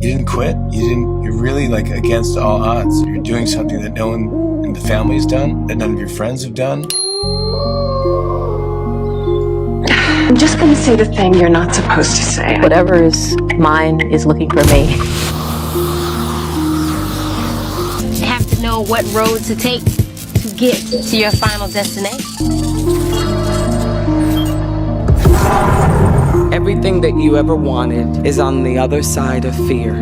You didn't quit. You're really like against all odds. You're doing something that no one in the family's done, that none of your friends have done. I'm just gonna say the thing you're not supposed to say. Whatever is mine is looking for me. You have to know what road to take to get to your final destination. Everything that you ever wanted is on the other side of fear.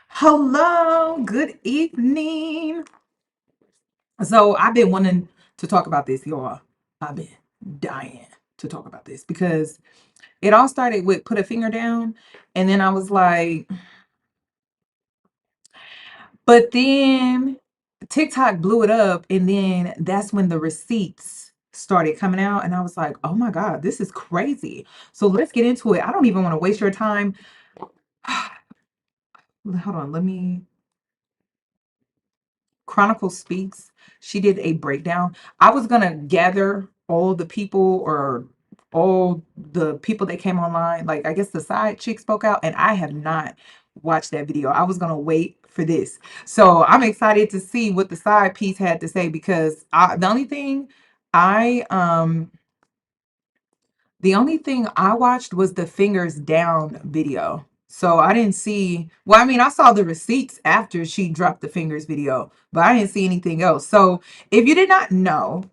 Hello, good evening. So I've been wanting to talk about this, y'all. I've been dying to talk about this because it all started with Put a Finger Down, and then I was like, but then TikTok blew it up, and then that's when the receipts started coming out, and I was like, oh my God, this is crazy. So let's get into it. I don't even want to waste your time. Hold on, let me. Chronicle Speaks, she did a breakdown. I was gonna gather all the people or all the people that came online. Like, I guess the side chick spoke out, and I have not watched that video. I was gonna wait for this. So I'm excited to see what the side piece had to say because the only thing I watched was the fingers down video. So I didn't see, well, I mean, I saw the receipts after she dropped the fingers video, but I didn't see anything else. So if you did not know,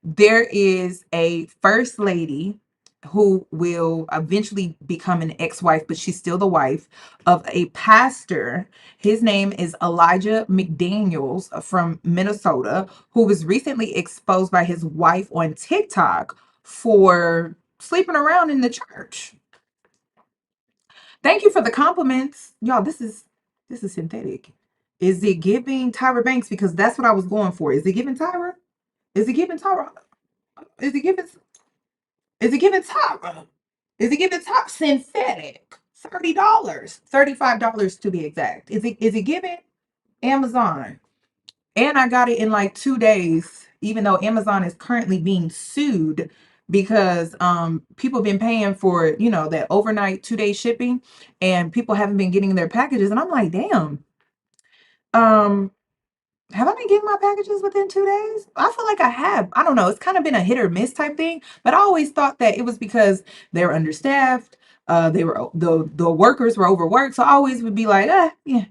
there is a first lady who will eventually become an ex-wife, but she's still the wife of a pastor. His name is Elijah McDaniels from Minnesota, who was recently exposed by his wife on TikTok for sleeping around in the church. Thank you for the compliments. Y'all, this is synthetic. Is it giving Tyra Banks? Because that's what I was going for. Is it giving Tyra? Is it giving Tyra? Is it giving Tyra? Is it giving top synthetic? $30. $35 to be exact. Is it giving Amazon? And I got it in like 2 days, even though Amazon is currently being sued because people have been paying for, that overnight 2-day shipping, and people haven't been getting their packages. And I'm like, damn. Have I been getting my packages within 2 days? I feel like I have. I don't know. It's kind of been a hit or miss type thing, but I always thought that it was because they were understaffed. They were the workers were overworked. So I always would be like, yeah.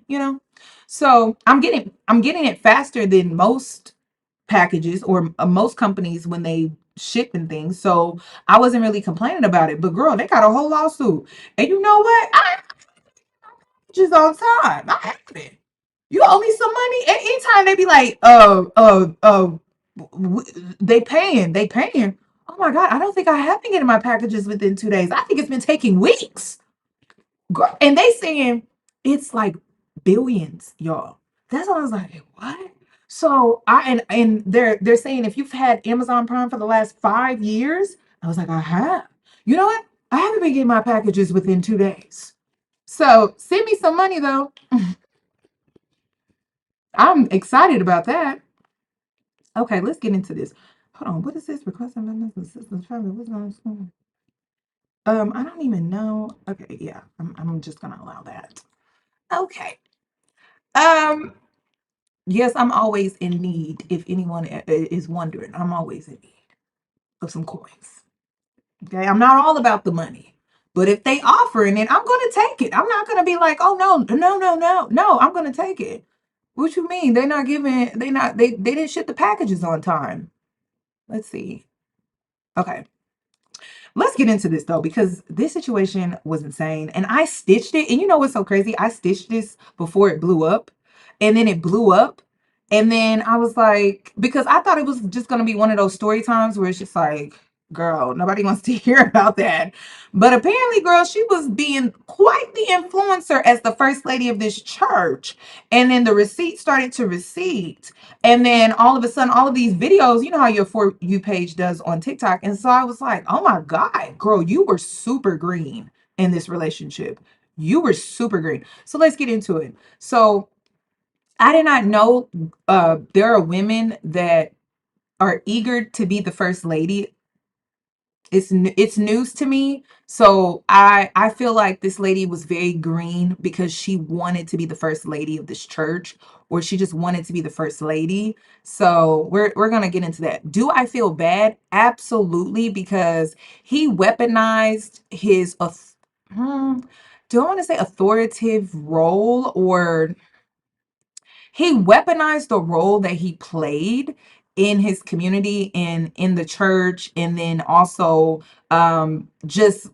So I'm getting it faster than most packages or most companies when they ship and things. So I wasn't really complaining about it. But girl, they got a whole lawsuit. And you know what? I just on time. I have it. You owe me some money. Anytime they be like, they paying. Oh my God, I don't think I have been getting my packages within 2 days. I think it's been taking weeks. And they saying it's like billions, y'all. That's why I was like, what? So and they're saying if you've had Amazon Prime for the last 5 years, I was like, I have. You know what? I haven't been getting my packages within 2 days. So send me some money though. I'm excited about that. Okay, let's get into this. Hold on, what is this? Request amendments, assistance, family. What's going on? I don't even know. Okay, yeah, I'm just gonna allow that. Okay. Um, yes, I'm always in need. If anyone is wondering, I'm always in need of some coins. Okay, I'm not all about the money, but if they offering it, I'm gonna take it. I'm not gonna be like, oh no. I'm gonna take it. What you mean? They're not giving. They didn't ship the packages on time. Let's see. Okay. Let's get into this though, because this situation was insane. And I stitched it. And you know what's so crazy? I stitched this before it blew up. And then it blew up. And then I was like, because I thought it was just going to be one of those story times where it's just like, girl, nobody wants to hear about that. But apparently, girl, she was being quite the influencer as the first lady of this church. And then the receipts started to receipt. And then all of a sudden, all of these videos, you know how your For You page does on TikTok. And so I was like, oh my God, girl, you were super green in this relationship. You were super green. So let's get into it. So I did not know there are women that are eager to be the first lady it's news to me. So I feel like this lady was very green because she wanted to be the first lady of this church, or she just wanted to be the first lady. So we're gonna get into that. Do I feel bad? Absolutely, because he weaponized his do I want to say authoritative role, or he weaponized the role that he played in his community and in the church, and then also just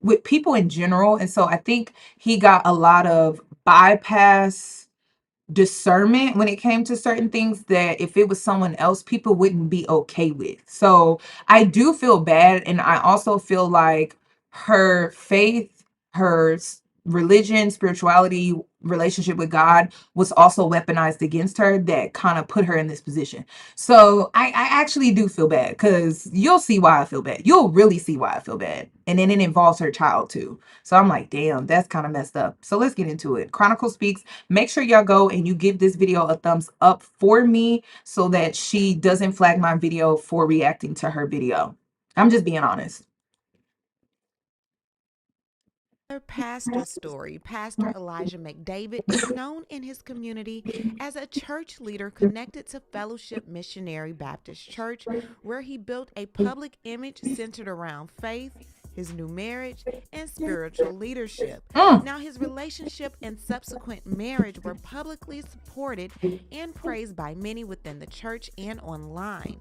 with people in general. And so I think he got a lot of bypass discernment when it came to certain things that if it was someone else, people wouldn't be okay with. So I do feel bad. And I also feel like her faith, her religion, spirituality, relationship with God was also weaponized against her, that kind of put her in this position. So I actually do feel bad, because you'll see why I feel bad. You'll really see why I feel bad. And then it involves her child too. So I'm like, damn, that's kind of messed up. So let's get into it. Chronicle Speaks. Make sure y'all go and you give this video a thumbs up for me so that she doesn't flag my video for reacting to her video. I'm just being honest. Pastor story. Pastor Elijah McDavid is known in his community as a church leader connected to Fellowship Missionary Baptist Church, where he built a public image centered around faith, his new marriage, and spiritual leadership. Now, his relationship and subsequent marriage were publicly supported and praised by many within the church and online.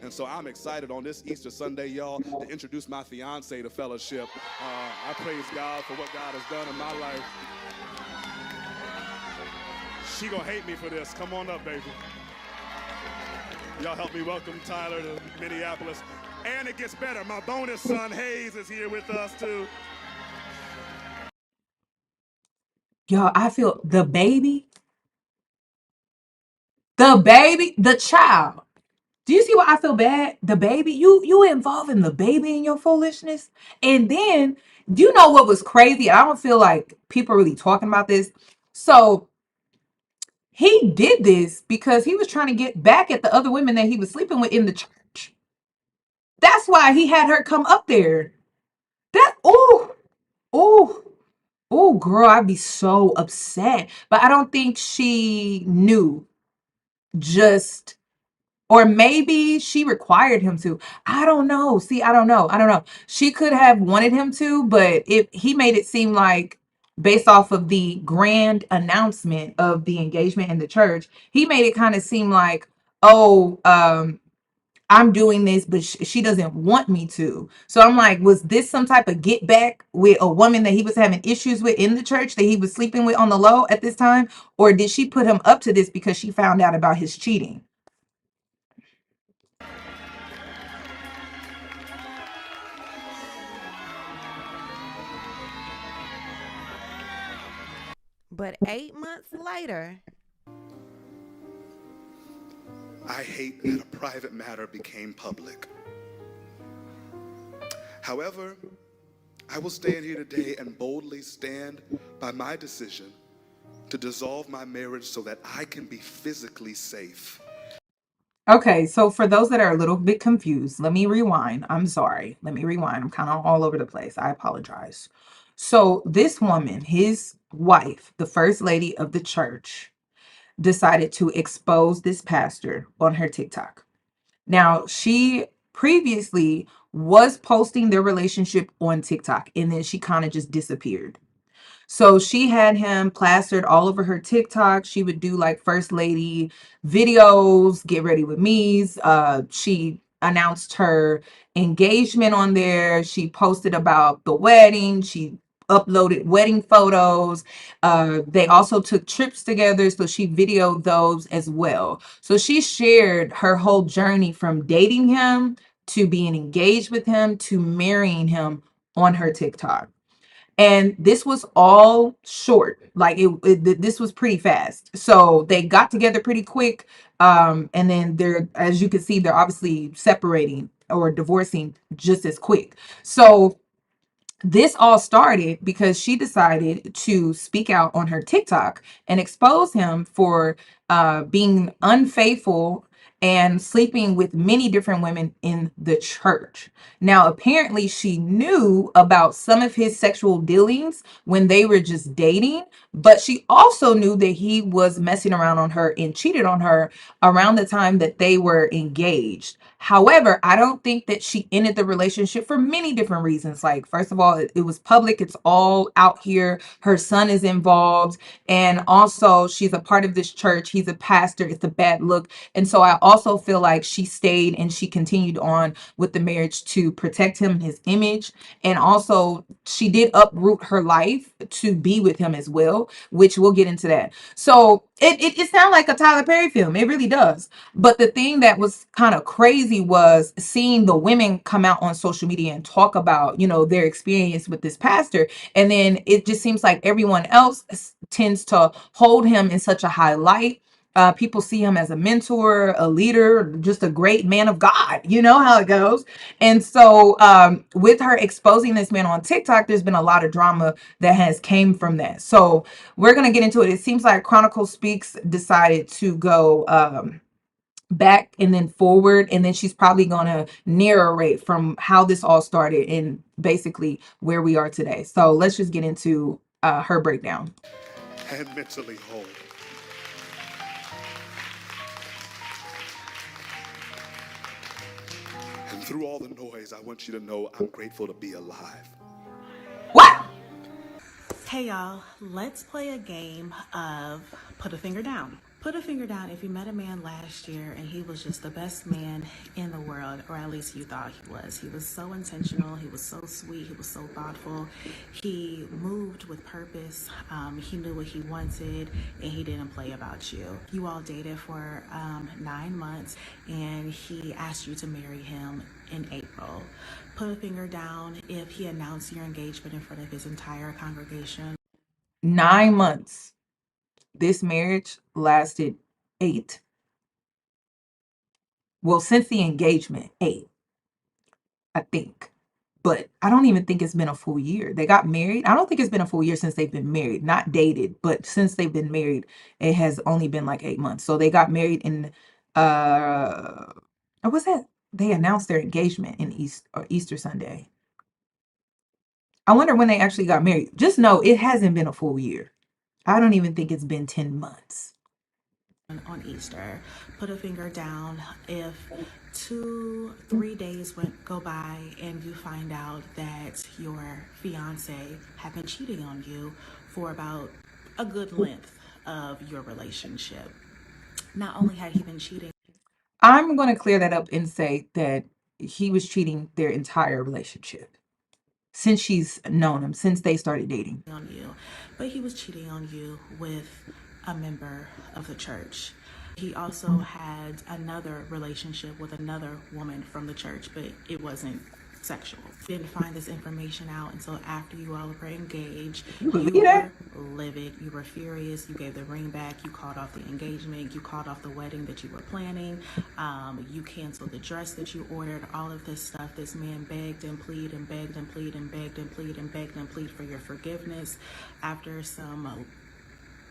And so I'm excited on this Easter Sunday, y'all, to introduce my fiance to Fellowship. I praise God for what God has done in my life. She gonna hate me for this. Come on up, baby. Y'all help me welcome Tyler to Minneapolis. And it gets better. My bonus son, Hayes, is here with us, too. Y'all, I feel the baby, the child. Do you see why I feel bad? The baby, you involving the baby in your foolishness. And then, do you know what was crazy? I don't feel like people really talking about this. So he did this because he was trying to get back at the other women that he was sleeping with in the church. That's why he had her come up there. Oh, girl, I'd be so upset. But I don't think she knew. Just, or maybe she required him to. I don't know. See, I don't know. She could have wanted him to, but if he made it seem like, based off of the grand announcement of the engagement in the church, he made it kind of seem like, oh, I'm doing this, but she doesn't want me to. So I'm like, was this some type of get back with a woman that he was having issues with in the church, that he was sleeping with on the low at this time? Or did she put him up to this because she found out about his cheating? But 8 months later, I hate that a private matter became public. However, I will stand here today and boldly stand by my decision to dissolve my marriage so that I can be physically safe. Okay, so for those that are a little bit confused, let me rewind. I'm sorry. Let me rewind. I'm kind of all over the place. I apologize. So this woman, his wife, the first lady of the church, decided to expose this pastor on her TikTok. Now, she previously was posting their relationship on TikTok, and then she kind of just disappeared. So she had him plastered all over her TikTok. She would do like first lady videos, get ready with me's. She announced her engagement on there. She posted about the wedding. She uploaded wedding photos. They also took trips together, so she videoed those as well. So she shared her whole journey from dating him to being engaged with him to marrying him on her TikTok. And this was all short, like this was pretty fast. So they got together pretty quick. And then they're, as you can see, they're obviously separating or divorcing just as quick. So this all started because she decided to speak out on her TikTok and expose him for being unfaithful and sleeping with many different women in the church. Now, apparently, she knew about some of his sexual dealings when they were just dating, but she also knew that he was messing around on her and cheated on her around the time that they were engaged. However, I don't think that she ended the relationship for many different reasons. Like, first of all, it was public, it's all out here. Her son is involved, and also she's a part of this church. He's a pastor, it's a bad look. And so I also feel like she stayed and she continued on with the marriage to protect him and his image. And also, she did uproot her life to be with him as well, which we'll get into that. So it sounds like a Tyler Perry film. It really does. But the thing that was kind of crazy was seeing the women come out on social media and talk about, their experience with this pastor. And then it just seems like everyone else tends to hold him in such a high light. People see him as a mentor, a leader, just a great man of God. You know how it goes. And so with her exposing this man on TikTok, there's been a lot of drama that has came from that. So we're going to get into it. It seems like Chronicle Speaks decided to go back and then forward, and then she's probably going to narrate from how this all started and basically where we are today. So let's just get into her breakdown. And mentally whole. And through all the noise, I want you to know I'm grateful to be alive. What? Hey y'all, let's play a game of put a finger down. Put a finger down if you met a man last year and he was just the best man in the world, or at least you thought he was. He was so intentional, he was so sweet, he was so thoughtful, he moved with purpose, he knew what he wanted, and he didn't play about you. You all dated for 9 months and he asked you to marry him in April. Put a finger down if he announced your engagement in front of his entire congregation. 9 months. This marriage lasted 8. Well, since the engagement, 8, I think. But I don't even think it's been a full year. They got married. I don't think it's been a full year since they've been married. Not dated, but since they've been married, it has only been like 8 months. So they got married in or was that they announced their engagement in Easter Sunday. I wonder when they actually got married. Just know it hasn't been a full year. I don't even think it's been 10 months. On Easter, put a finger down if 2-3 days go by and you find out that your fiance had been cheating on you for about a good length of your relationship. Not only had he been cheating, I'm going to clear that up and say that he was cheating their entire relationship since she's known him, since they started dating. on you, but he was cheating on you with a member of the church. He also had another relationship with another woman from the church, but it wasn't sexual. Didn't find this information out until after you all were engaged. You were livid, you were furious, you gave the ring back, you called off the engagement, you called off the wedding that you were planning, you canceled the dress that you ordered, all of this stuff. This man begged and pleaded and begged and pleaded and begged and pleaded and begged and pleaded for your forgiveness. After some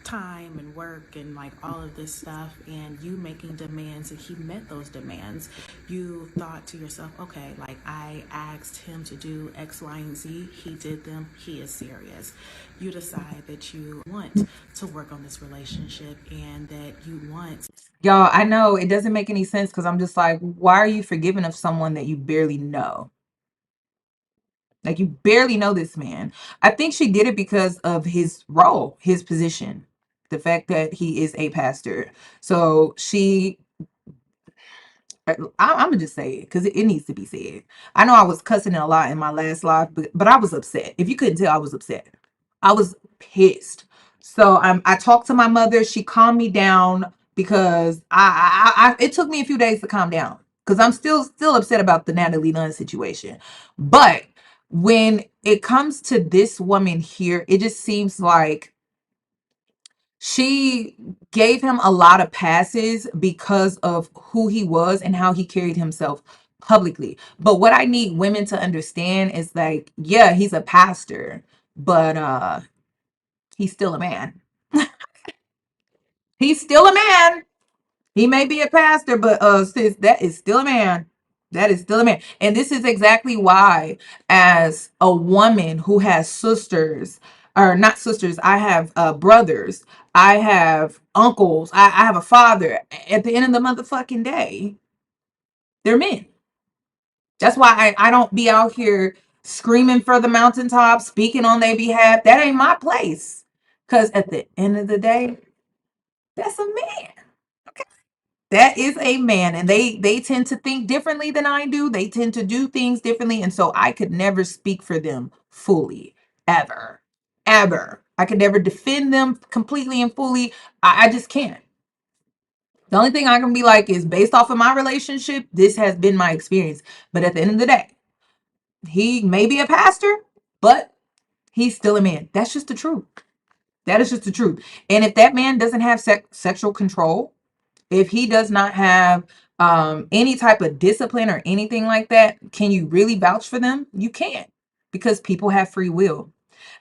time and work and like all of this stuff, and you making demands, and he met those demands, you thought to yourself, okay, like I asked him to do X, Y, and Z, he did them, he is serious. You decide that you want to work on this relationship and that you want. Y'all, I know it doesn't make any sense because I'm just like, why are you forgiving of someone that you barely know? Like, you barely know this man. I think she did it because of his role, his position, the fact that he is a pastor. So I'm gonna just say it because it needs to be said. I know I was cussing a lot in my last live, but I was upset. If you couldn't tell, I was upset. I was pissed. So I talked to my mother. She calmed me down because it took me a few days to calm down because I'm still upset about the Natalie Nunn situation. But when it comes to this woman here, it just seems like she gave him a lot of passes because of who he was and how he carried himself publicly. But what I need women to understand is like, yeah, he's a pastor, but he's still a man. He's still a man. He may be a pastor, but sis, that is still a man. That is still a man. And this is exactly why, as a woman who has sisters, or not sisters, I have brothers, I have uncles, I have a father. At the end of the motherfucking day, they're men. That's why I don't be out here screaming for the mountaintop, speaking on their behalf. That ain't my place. Because at the end of the day, that's a man. That is a man, and they tend to think differently than I do. They tend to do things differently, and so I could never speak for them fully, ever, ever. I could never defend them completely and fully. I just can't. The only thing I can be like is based off of my relationship. This has been my experience, but at the end of the day, he may be a pastor, but he's still a man. That's just the truth. That is just the truth. And if that man doesn't have sexual control, if he does not have any type of discipline or anything like that, can you really vouch for them? You can't, because people have free will.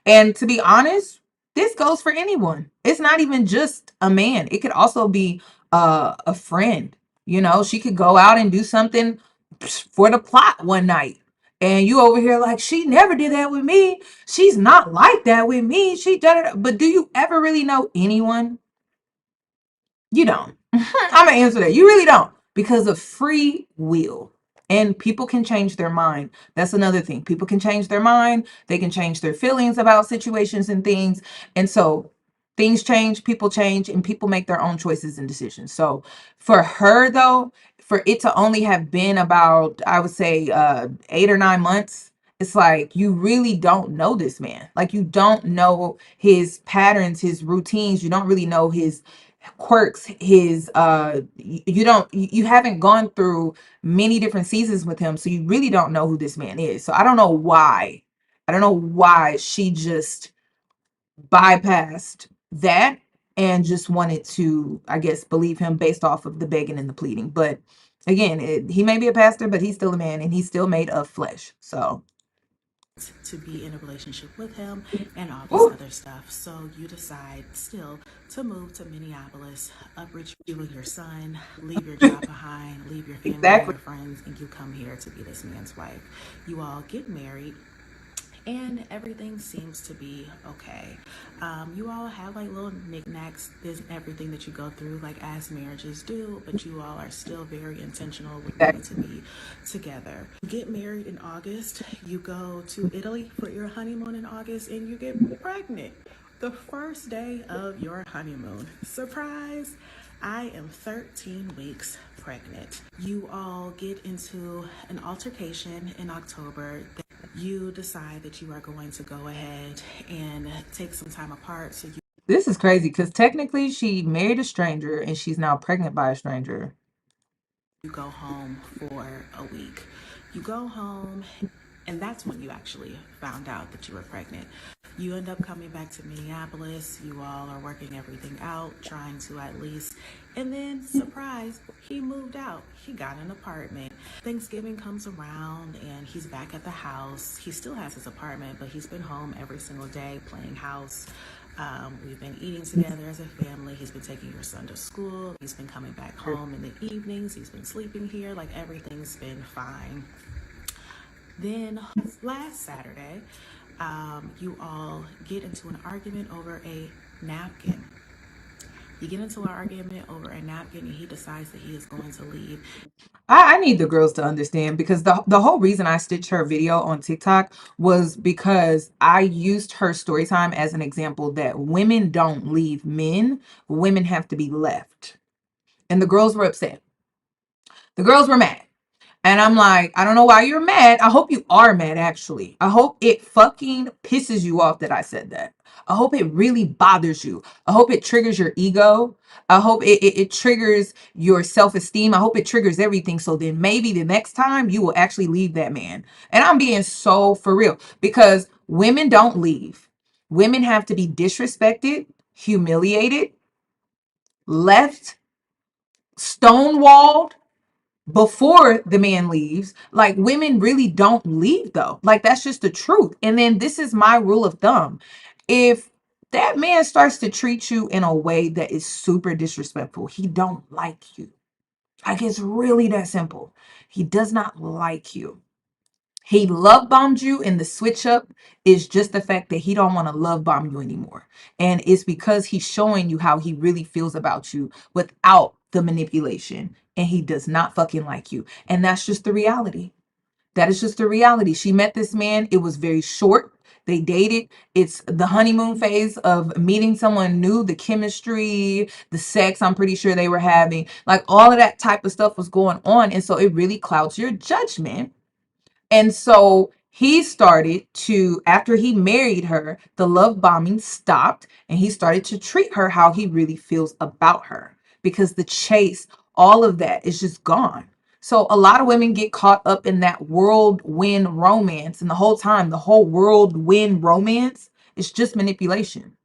And to be honest, this goes for anyone. It's not even just a man. It could also be a friend. You know, she could go out and do something for the plot one night. And you over here like, she never did that with me. She's not like that with me. She did it. But do you ever really know anyone? You don't. I'm gonna answer that. You really don't, because of free will. And people can change their mind. That's another thing. People can change their mind. They can change their feelings about situations and things. And so things change, people change, and people make their own choices and decisions. So for her though, for it to only have been about, I would say, 8 or 9 months, it's like you really don't know this man. Like, you don't know his patterns, his routines. You don't really know his quirks, his you haven't gone through many different seasons with him, so you really don't know who this man is. So I don't know why she just bypassed that and just wanted to, I guess, believe him based off of the begging and the pleading. But again, he may be a pastor, but he's still a man, and he's still made of flesh. So to be in a relationship with him and all this other stuff. So you decide still to move to Minneapolis, uproot you and your son, leave your job behind, leave your family and your friends, and you come here to be this man's wife. You all get married, and everything seems to be okay. You all have like little knickknacks, there's everything that you go through, like as marriages do, but you all are still very intentional with wanting to be together. You get married in August, you go to Italy for your honeymoon in August, and you get pregnant the first day of your honeymoon. Surprise! I am 13 weeks pregnant. You all get into an altercation in October. You decide that you are going to go ahead and take some time apart. So this is crazy, because technically she married a stranger and she's now pregnant by a stranger. You go home for a week. You go home, and that's when you actually found out that you were pregnant. You end up coming back to Minneapolis. You all are working everything out, trying to at least, and then surprise, he moved out. He got an apartment. Thanksgiving comes around and he's back at the house. He still has his apartment, but he's been home every single day playing house. We've been eating together as a family. He's been taking your son to school. He's been coming back home in the evenings. He's been sleeping here. Like, everything's been fine. Then last Saturday, you all get into an argument over a napkin. You get into an argument over a napkin, and he decides that he is going to leave. I need the girls to understand, because the whole reason I stitched her video on TikTok was because I used her story time as an example that women don't leave men, women have to be left. And the girls were upset. The girls were mad. And I'm like, I don't know why you're mad. I hope you are mad, actually. I hope it fucking pisses you off that I said that. I hope it really bothers you. I hope it triggers your ego. I hope it triggers your self-esteem. I hope it triggers everything. So then maybe the next time you will actually leave that man. And I'm being so for real, because women don't leave. Women have to be disrespected, humiliated, left, stonewalled before the man leaves. Like, women really don't leave though. Like, that's just the truth. And then this is my rule of thumb. If that man starts to treat you in a way that is super disrespectful. He don't like you. Like, it's really that simple. He does not like you. He love bombed you, and the switch up is just the fact that he don't want to love bomb you anymore. And it's because he's showing you how he really feels about you without the manipulation. And he does not fucking like you. And that's just the reality. That is just the reality. She met this man. It was very short. They dated. It's the honeymoon phase of meeting someone new, the chemistry, the sex I'm pretty sure they were having. Like, all of that type of stuff was going on. And so it really clouds your judgment. And so he started to, after he married her, the love bombing stopped, and he started to treat her how he really feels about her, because the chase, all of that is just gone. So a lot of women get caught up in that whirlwind romance, and the whole time, the whole whirlwind romance is just manipulation.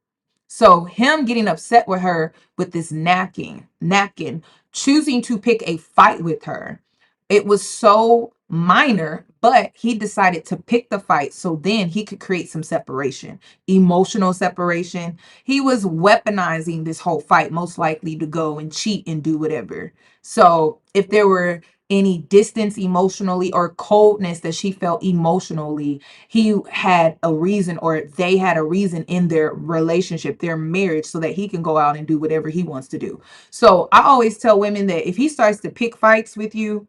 So him getting upset with her with this napkin, choosing to pick a fight with her, it was so minor, but he decided to pick the fight so then he could create some separation, emotional separation. He was weaponizing this whole fight, most likely to go and cheat and do whatever. So if there were any distance emotionally or coldness that she felt emotionally, he had a reason, or they had a reason in their relationship, their marriage, so that he can go out and do whatever he wants to do. So I always tell women that if he starts to pick fights with you,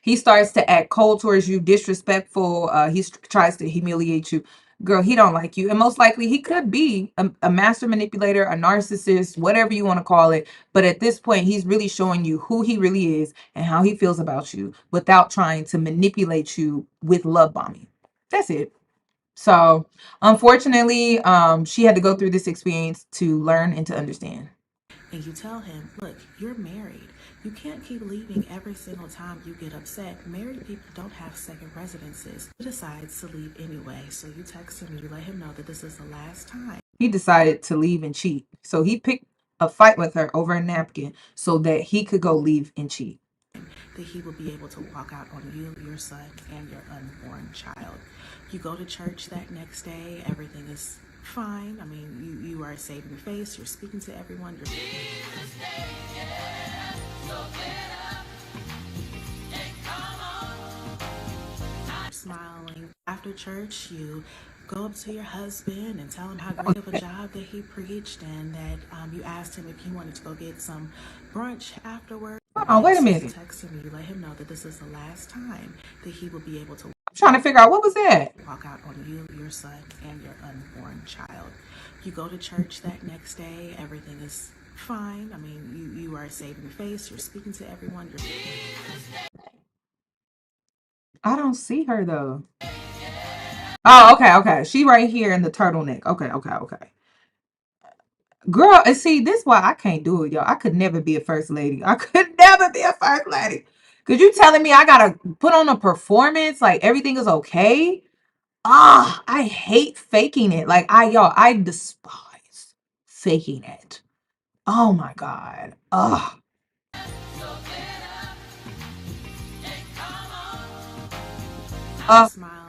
he starts to act cold towards you, disrespectful, tries to humiliate you, girl, he don't like you. And most likely he could be a master manipulator, a narcissist, whatever you want to call it. But at this point, he's really showing you who he really is and how he feels about you without trying to manipulate you with love bombing. That's it. So unfortunately, she had to go through this experience to learn and to understand. And you tell him, look, you're married. You can't keep leaving every single time you get upset. Married people don't have second residences. He decides to leave anyway. So you text him, you let him know that this is the last time. He decided to leave and cheat. So he picked a fight with her over a napkin so that he could go leave and cheat. That he will be able to walk out on you, your son, and your unborn child. You go to church that next day, everything is fine. I mean, you are saving face, you're speaking to everyone. You're smiling. After church, you go up to your husband and tell him how great of a job that he preached, and that you asked him if he wanted to go get some brunch afterward. Oh, wait a minute. Text him, you let him know that this is the last time that he will be able to Trying to figure out what was that. walk out on you, your son, and your unborn child. You go to church that next day, everything is fine. I mean, you are saving face, you're speaking to everyone. I don't see her though. Oh, okay. She right here in the turtleneck. Okay. Girl, and see, this is why I can't do it, y'all. I could never be a first lady. I could never be a first lady. Cause you telling me I gotta put on a performance like everything is okay? I hate faking it. Like I despise faking it. Oh my God. Smiling.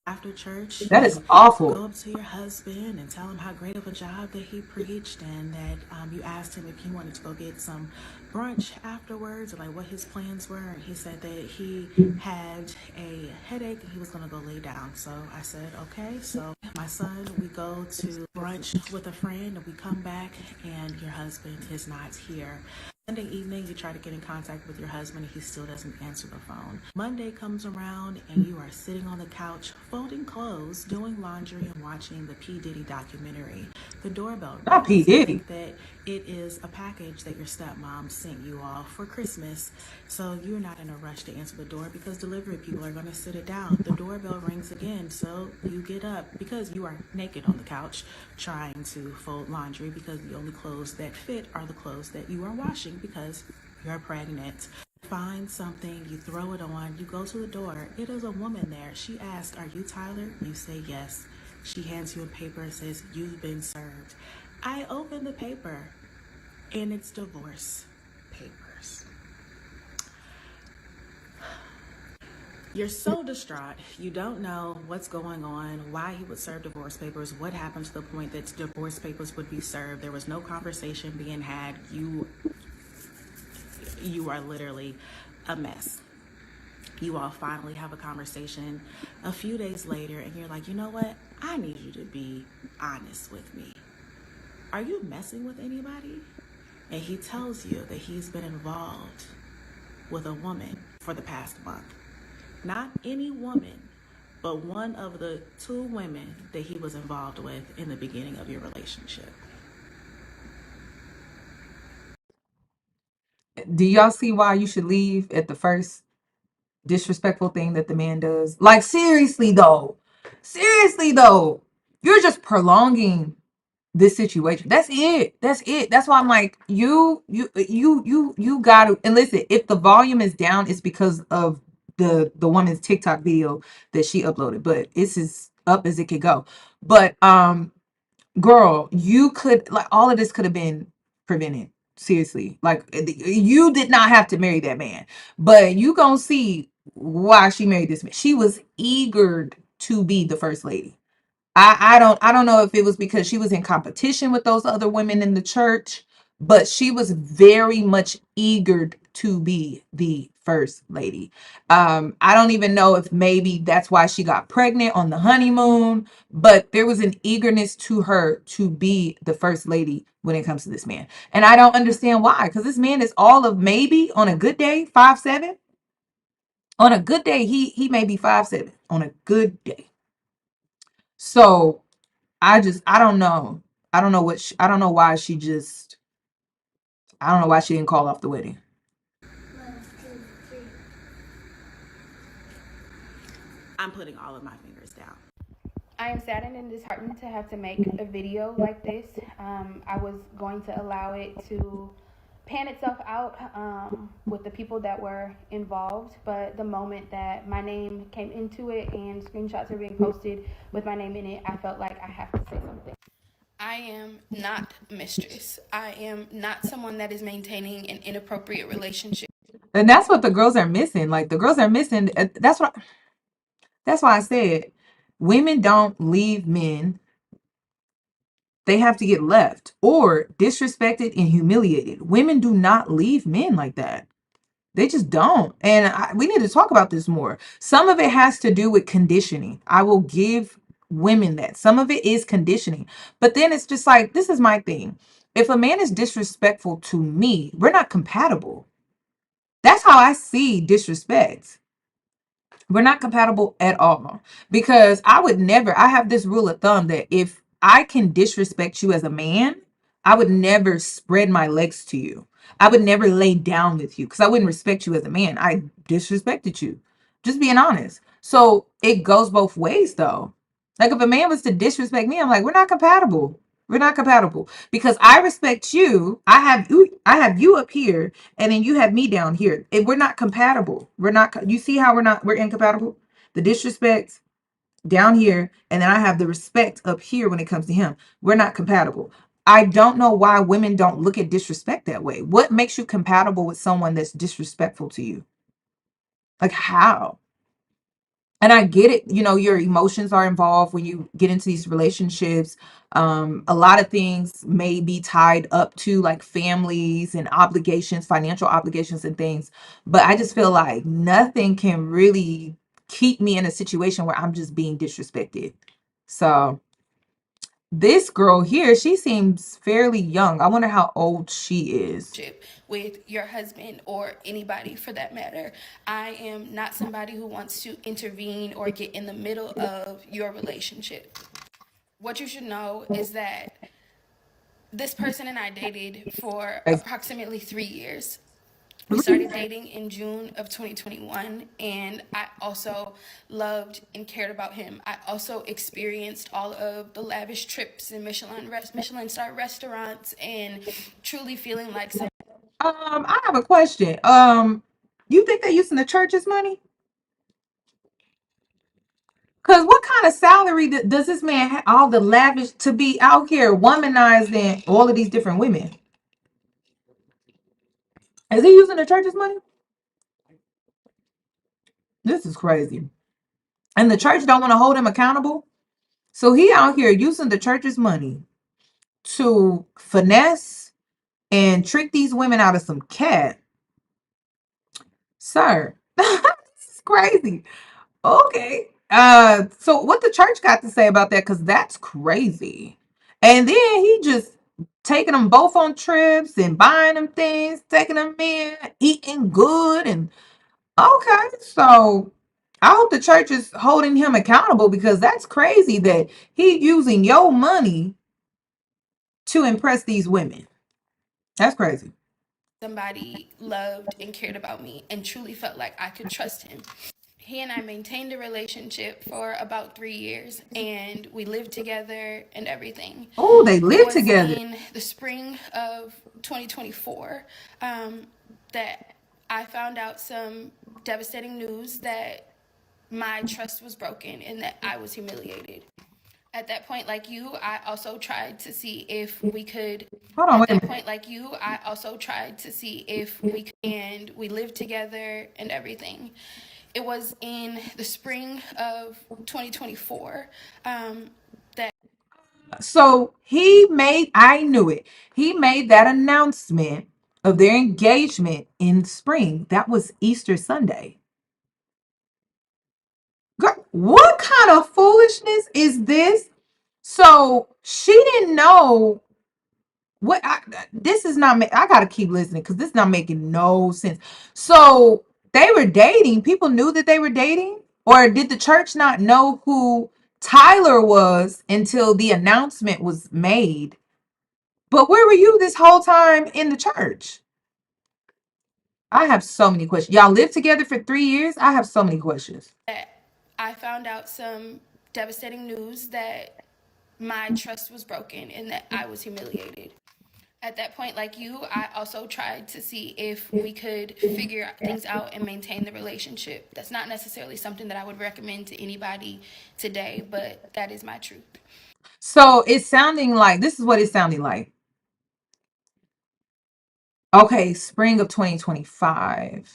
After church, That is you awful. go up to your husband and tell him how great of a job that he preached, and that you asked him if he wanted to go get some brunch afterwards, or like what his plans were. And he said that he had a headache and he was going to go lay down. So I said, okay. So my son, we go to brunch with a friend, and we come back and your husband is not here. Sunday evening, you try to get in contact with your husband and he still doesn't answer the phone. Monday comes around and you are sitting on the couch, folding clothes, doing laundry, and watching the P. Diddy documentary. The doorbell rings. Not P. Diddy. Think that it is a package that your stepmom sent you all for Christmas. So you're not in a rush to answer the door because delivery people are going to sit it down. The doorbell rings again, so you get up because you are naked on the couch trying to fold laundry, because the only clothes that fit are the clothes that you are washing because you're pregnant. Find something, you throw it on, you go to the door. It is a woman there. She asks, "Are you Tyler?" You say yes. She hands you a paper and says, "You've been served." I open the paper and it's divorce papers. You're so distraught. You don't know what's going on, why he would serve divorce papers, what happened to the point that divorce papers would be served. There was no conversation being had. You are literally a mess. You all finally have a conversation a few days later, and you're like, you know what? I need you to be honest with me. Are you messing with anybody? And he tells you that he's been involved with a woman for the past month. Not any woman, but one of the 2 women that he was involved with in the beginning of your relationship. Do y'all see why you should leave at the first disrespectful thing that the man does? Like, seriously though, you're just prolonging this situation. That's it. That's why I'm like, you gotta. And listen, if the volume is down, it's because of the woman's TikTok video that she uploaded, but it's as up as it could go. But girl, you could, like, all of this could have been prevented. Seriously, like, you did not have to marry that man, but you gonna see why she married this man. She was eager to be the first lady. I don't know if it was because she was in competition with those other women in the church, but she was very much eager to be the first lady. I don't even know if maybe that's why she got pregnant on the honeymoon, but there was an eagerness to her to be the first lady when it comes to this man. And I don't understand why, because this man is all of maybe on a good day 5'7". On a good day, he may be 5'7" on a good day. So I don't know. I don't know why she just, I don't know why she didn't call off the wedding. I'm putting all of my fingers down. I am saddened and disheartened to have to make a video like this. I was going to allow it to pan itself out with the people that were involved, but the moment that my name came into it and screenshots are being posted with my name in it, I felt like I have to say something. I am not a mistress. I am not someone that is maintaining an inappropriate relationship. And that's what the girls are missing. Like, the girls are missing. That's why I said women don't leave men. They have to get left or disrespected and humiliated. Women do not leave men like that. They just don't. And we need to talk about this more. Some of it has to do with conditioning. I will give women that. Some of it is conditioning. But then it's just like, this is my thing. If a man is disrespectful to me, we're not compatible. That's how I see disrespect. We're not compatible at all, because I would never, I have this rule of thumb that if I can disrespect you as a man, I would never spread my legs to you. I would never lay down with you because I wouldn't respect you as a man. I disrespected you. Just being honest. So it goes both ways though. Like, if a man was to disrespect me, I'm like, we're not compatible. We're not compatible because I respect you. I have you up here, and then you have me down here. If we're not compatible, we're not. You see how we're incompatible? The disrespect down here, and then I have the respect up here when it comes to him. We're not compatible. I don't know why women don't look at disrespect that way. What makes you compatible with someone that's disrespectful to you? Like, how? And I get it, your emotions are involved when you get into these relationships. A lot of things may be tied up to, like, families and obligations, financial obligations and things. But I just feel like nothing can really keep me in a situation where I'm just being disrespected. So this girl here, she seems fairly young. I wonder how old she is. With your husband or anybody for that matter. I am not somebody who wants to intervene or get in the middle of your relationship. What you should know is that this person and I dated for approximately 3 years. We started dating in June of 2021, and I also loved and cared about him. I also experienced all of the lavish trips and Michelin star restaurants, and truly feeling like I have a question. You think they're using the church's money? Because what kind of salary does this man have, all the lavish, to be out here womanizing all of these different women? Is he using the church's money? This is crazy. And the church don't want to hold him accountable. So he out here using the church's money to finesse and trick these women out of some cat. Sir, this is crazy. Okay. So what the church got to say about that? Because that's crazy. And then he just taking them both on trips and buying them things, taking them in, eating good, and okay. So I hope the church is holding him accountable because that's crazy that he using your money to impress these women. That's crazy. Somebody loved and cared about me and truly felt like I could trust him. He and I maintained a relationship for about 3 years, and we lived together and everything. Oh, they It live was together. in the spring of 2024 that I found out some devastating news that my trust was broken and that I was humiliated. At that point, like you, I also tried to see if we could. Hold on, At wait a that minute. point, like you, I also tried to see if we could, and we lived together and everything. It was in the spring of 2024 that So he made, I knew it. He made that announcement of their engagement in spring. That was Easter Sunday. Girl, what kind of foolishness is this? So she didn't know what this is not. I gotta keep listening because this is not making no sense. So they were dating. People knew that they were dating, or did the church not know who Tyler was until the announcement was made? But where were you this whole time in the church? I have so many questions. Y'all lived together for 3 years? I have so many questions. I found out some devastating news that my trust was broken and that I was humiliated. At that point, like you, I also tried to see if we could figure things out and maintain the relationship. That's not necessarily something that I would recommend to anybody today, but that is my truth. So it's sounding like this is what it's sounding like. Okay, spring of 2025.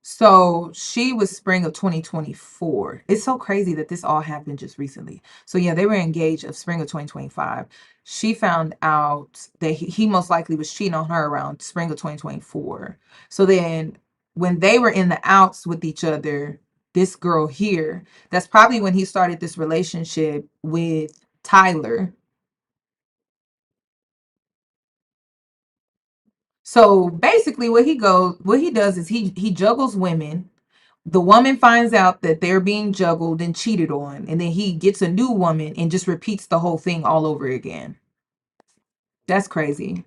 So she was spring of 2024. It's so crazy that this all happened just recently. So yeah, they were engaged of spring of 2025. She found out that he most likely was cheating on her around spring of 2024. So then when they were in the outs with each other, this girl here, that's probably when he started this relationship with Tyler. So basically what he does is he juggles women. The woman finds out that they're being juggled and cheated on, and then he gets a new woman and just repeats the whole thing all over again. That's crazy.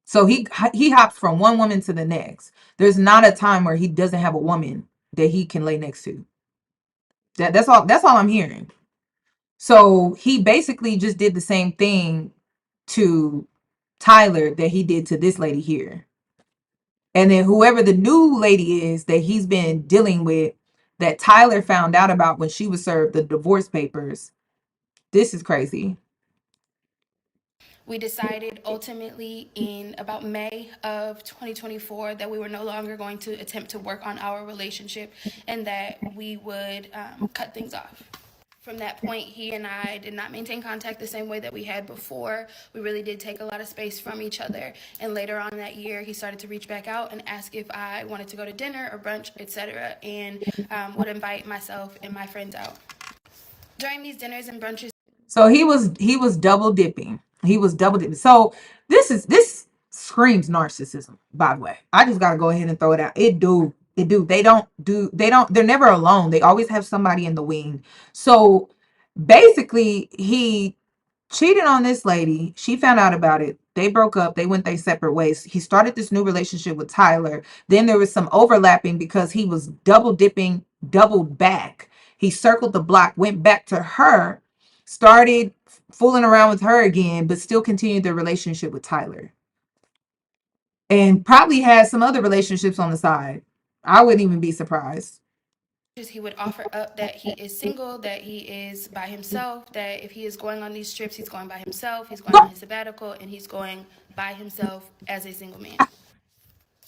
So he hops from one woman to the next. There's not a time where he doesn't have a woman that he can lay next to. That's all I'm hearing. So he basically just did the same thing to Tyler that he did to this lady here. And then whoever the new lady is that he's been dealing with, that Tyler found out about when she was served the divorce papers. This is crazy. We decided ultimately in about May of 2024 that we were no longer going to attempt to work on our relationship and that we would cut things off. From that point, he and I did not maintain contact the same way that we had before. We really did take a lot of space from each other. And later on that year, he started to reach back out and ask if I wanted to go to dinner or brunch, etc., and would invite myself and my friends out. During these dinners and brunches, So he was double dipping. He was double dipping. So this screams narcissism, by the way. I just gotta go ahead and throw it out. It do. They're never alone. They always have somebody in the wing. So basically he cheated on this lady. She found out about it. They broke up. They went their separate ways. He started this new relationship with Tyler. Then there was some overlapping because he was double dipping, doubled back. He circled the block, went back to her, started fooling around with her again, but still continued their relationship with Tyler. And probably had some other relationships on the side. I wouldn't even be surprised. he would offer up that he is single, that he is by himself, that if he is going on these trips, he's going by himself, he's going on his sabbatical, and he's going by himself as a single man.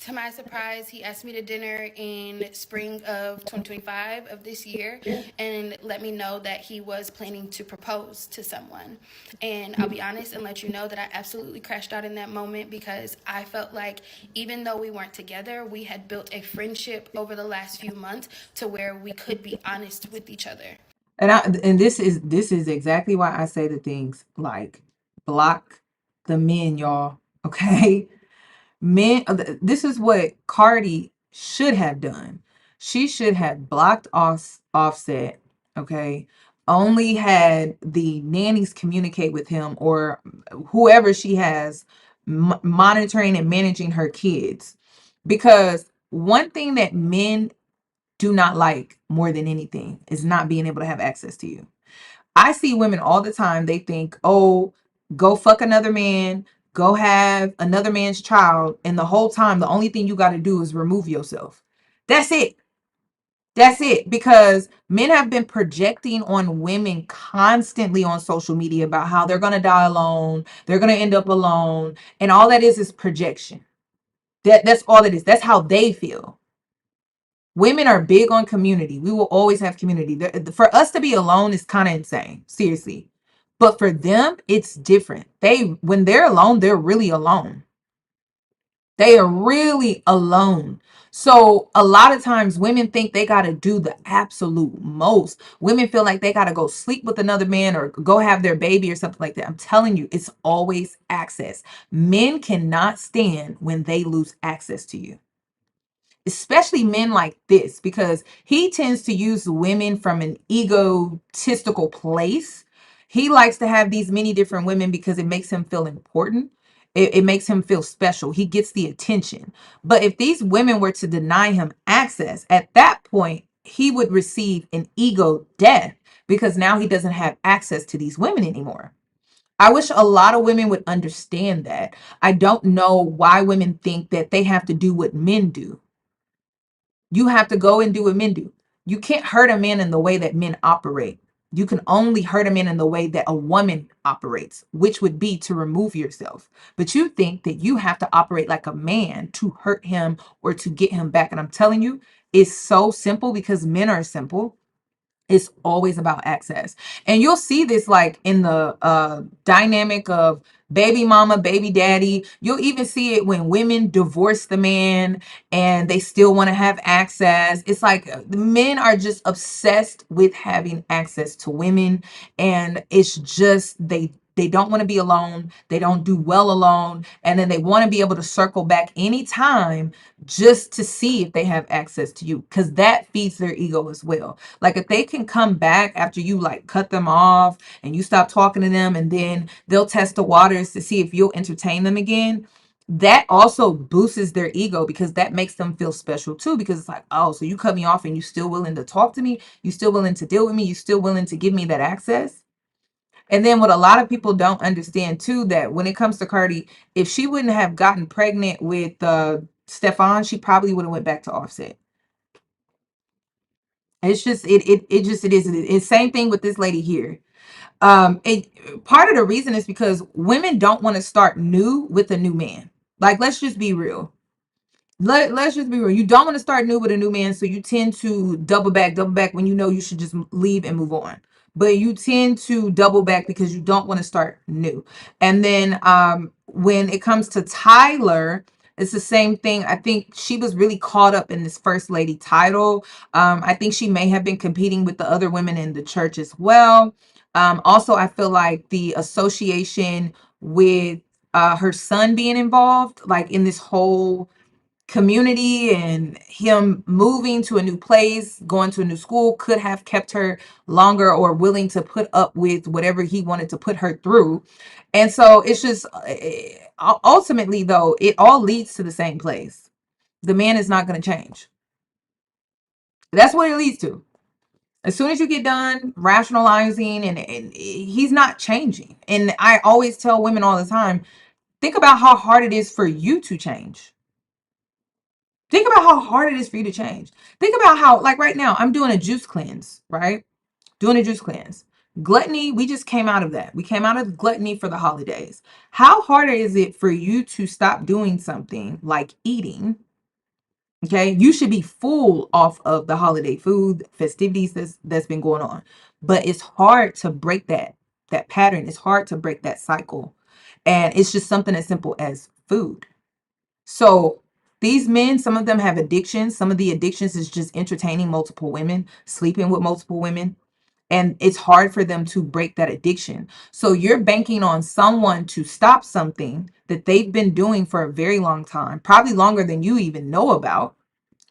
To my surprise, he asked me to dinner in spring of 2025 of this year and let me know that he was planning to propose to someone. And I'll be honest and let you know that I absolutely crashed out in that moment because I felt like even though we weren't together, we had built a friendship over the last few months to where we could be honest with each other. And this is exactly why I say the things like block the men, y'all. Okay. Men, this is what Cardi should have done. She should have blocked Offset, okay? Only had the nannies communicate with him or whoever she has monitoring and managing her kids. Because one thing that men do not like more than anything is not being able to have access to you. I see women all the time. They think, oh, go fuck another man, go have another man's child. And the whole time, the only thing you got to do is remove yourself. That's it. That's it. Because men have been projecting on women constantly on social media about how they're going to die alone. They're going to end up alone. And all that is projection. That's all it is. That's how they feel. Women are big on community. We will always have community. For us to be alone is kind of insane, seriously. But for them, it's different. When they're alone, they're really alone. They are really alone. So a lot of times women think they got to do the absolute most. Women feel like they got to go sleep with another man or go have their baby or something like that. I'm telling you, it's always access. Men cannot stand when they lose access to you, especially men like this, because he tends to use women from an egotistical place. He likes to have these many different women because it makes him feel important. It makes him feel special. He gets the attention. But if these women were to deny him access, at that point, he would receive an ego death because now he doesn't have access to these women anymore. I wish a lot of women would understand that. I don't know why women think that they have to do what men do. You have to go and do what men do. You can't hurt a man in the way that men operate. You can only hurt a man in the way that a woman operates, which would be to remove yourself. But you think that you have to operate like a man to hurt him or to get him back. And I'm telling you, it's so simple because men are simple. It's always about access. And you'll see this like in the dynamic of baby mama, baby daddy. You'll even see it when women divorce the man and they still want to have access. It's like the men are just obsessed with having access to women. And it's just they don't want to be alone. They don't do well alone. And then they want to be able to circle back anytime just to see if they have access to you, because that feeds their ego as well. Like if they can come back after you like cut them off and you stop talking to them, and then they'll test the waters to see if you'll entertain them again, that also boosts their ego because that makes them feel special too, because it's like, oh, so you cut me off and you still willing to talk to me, you still willing to deal with me, you still willing to give me that access. And then what a lot of people don't understand too, that when it comes to Cardi, if she wouldn't have gotten pregnant with Stefan, she probably would have went back to Offset. It's just it is. It's same thing with this lady here. Part of the reason is because women don't want to start new with a new man. Like, let's just be real. Let's just be real. You don't want to start new with a new man, so you tend to double back when you know you should just leave and move on. But you tend to double back because you don't want to start new. And then when it comes to Tyler, it's the same thing. I think she was really caught up in this first lady title. I think she may have been competing with the other women in the church as well. Also, I feel like the association with her son being involved, like in this whole community and him moving to a new place, going to a new school, could have kept her longer or willing to put up with whatever he wanted to put her through. And so it's just ultimately, though, it all leads to the same place. The man is not going to change. That's what it leads to. As soon as you get done rationalizing, and he's not changing. And I always tell women all the time, think about how hard it is for you to change. Think about how hard it is for you to change. Think about how, like right now, I'm doing a juice cleanse, right? Doing a juice cleanse. Gluttony, we just came out of that. We came out of gluttony for the holidays. How hard is it for you to stop doing something like eating Okay, you should be full off of the holiday food festivities that's been going on, but it's hard to break that pattern. It's hard to break that cycle, and it's just something as simple as food. So these men, some of them have addictions. Some of the addictions is just entertaining multiple women, sleeping with multiple women, and it's hard for them to break that addiction. So you're banking on someone to stop something that they've been doing for a very long time, probably longer than you even know about,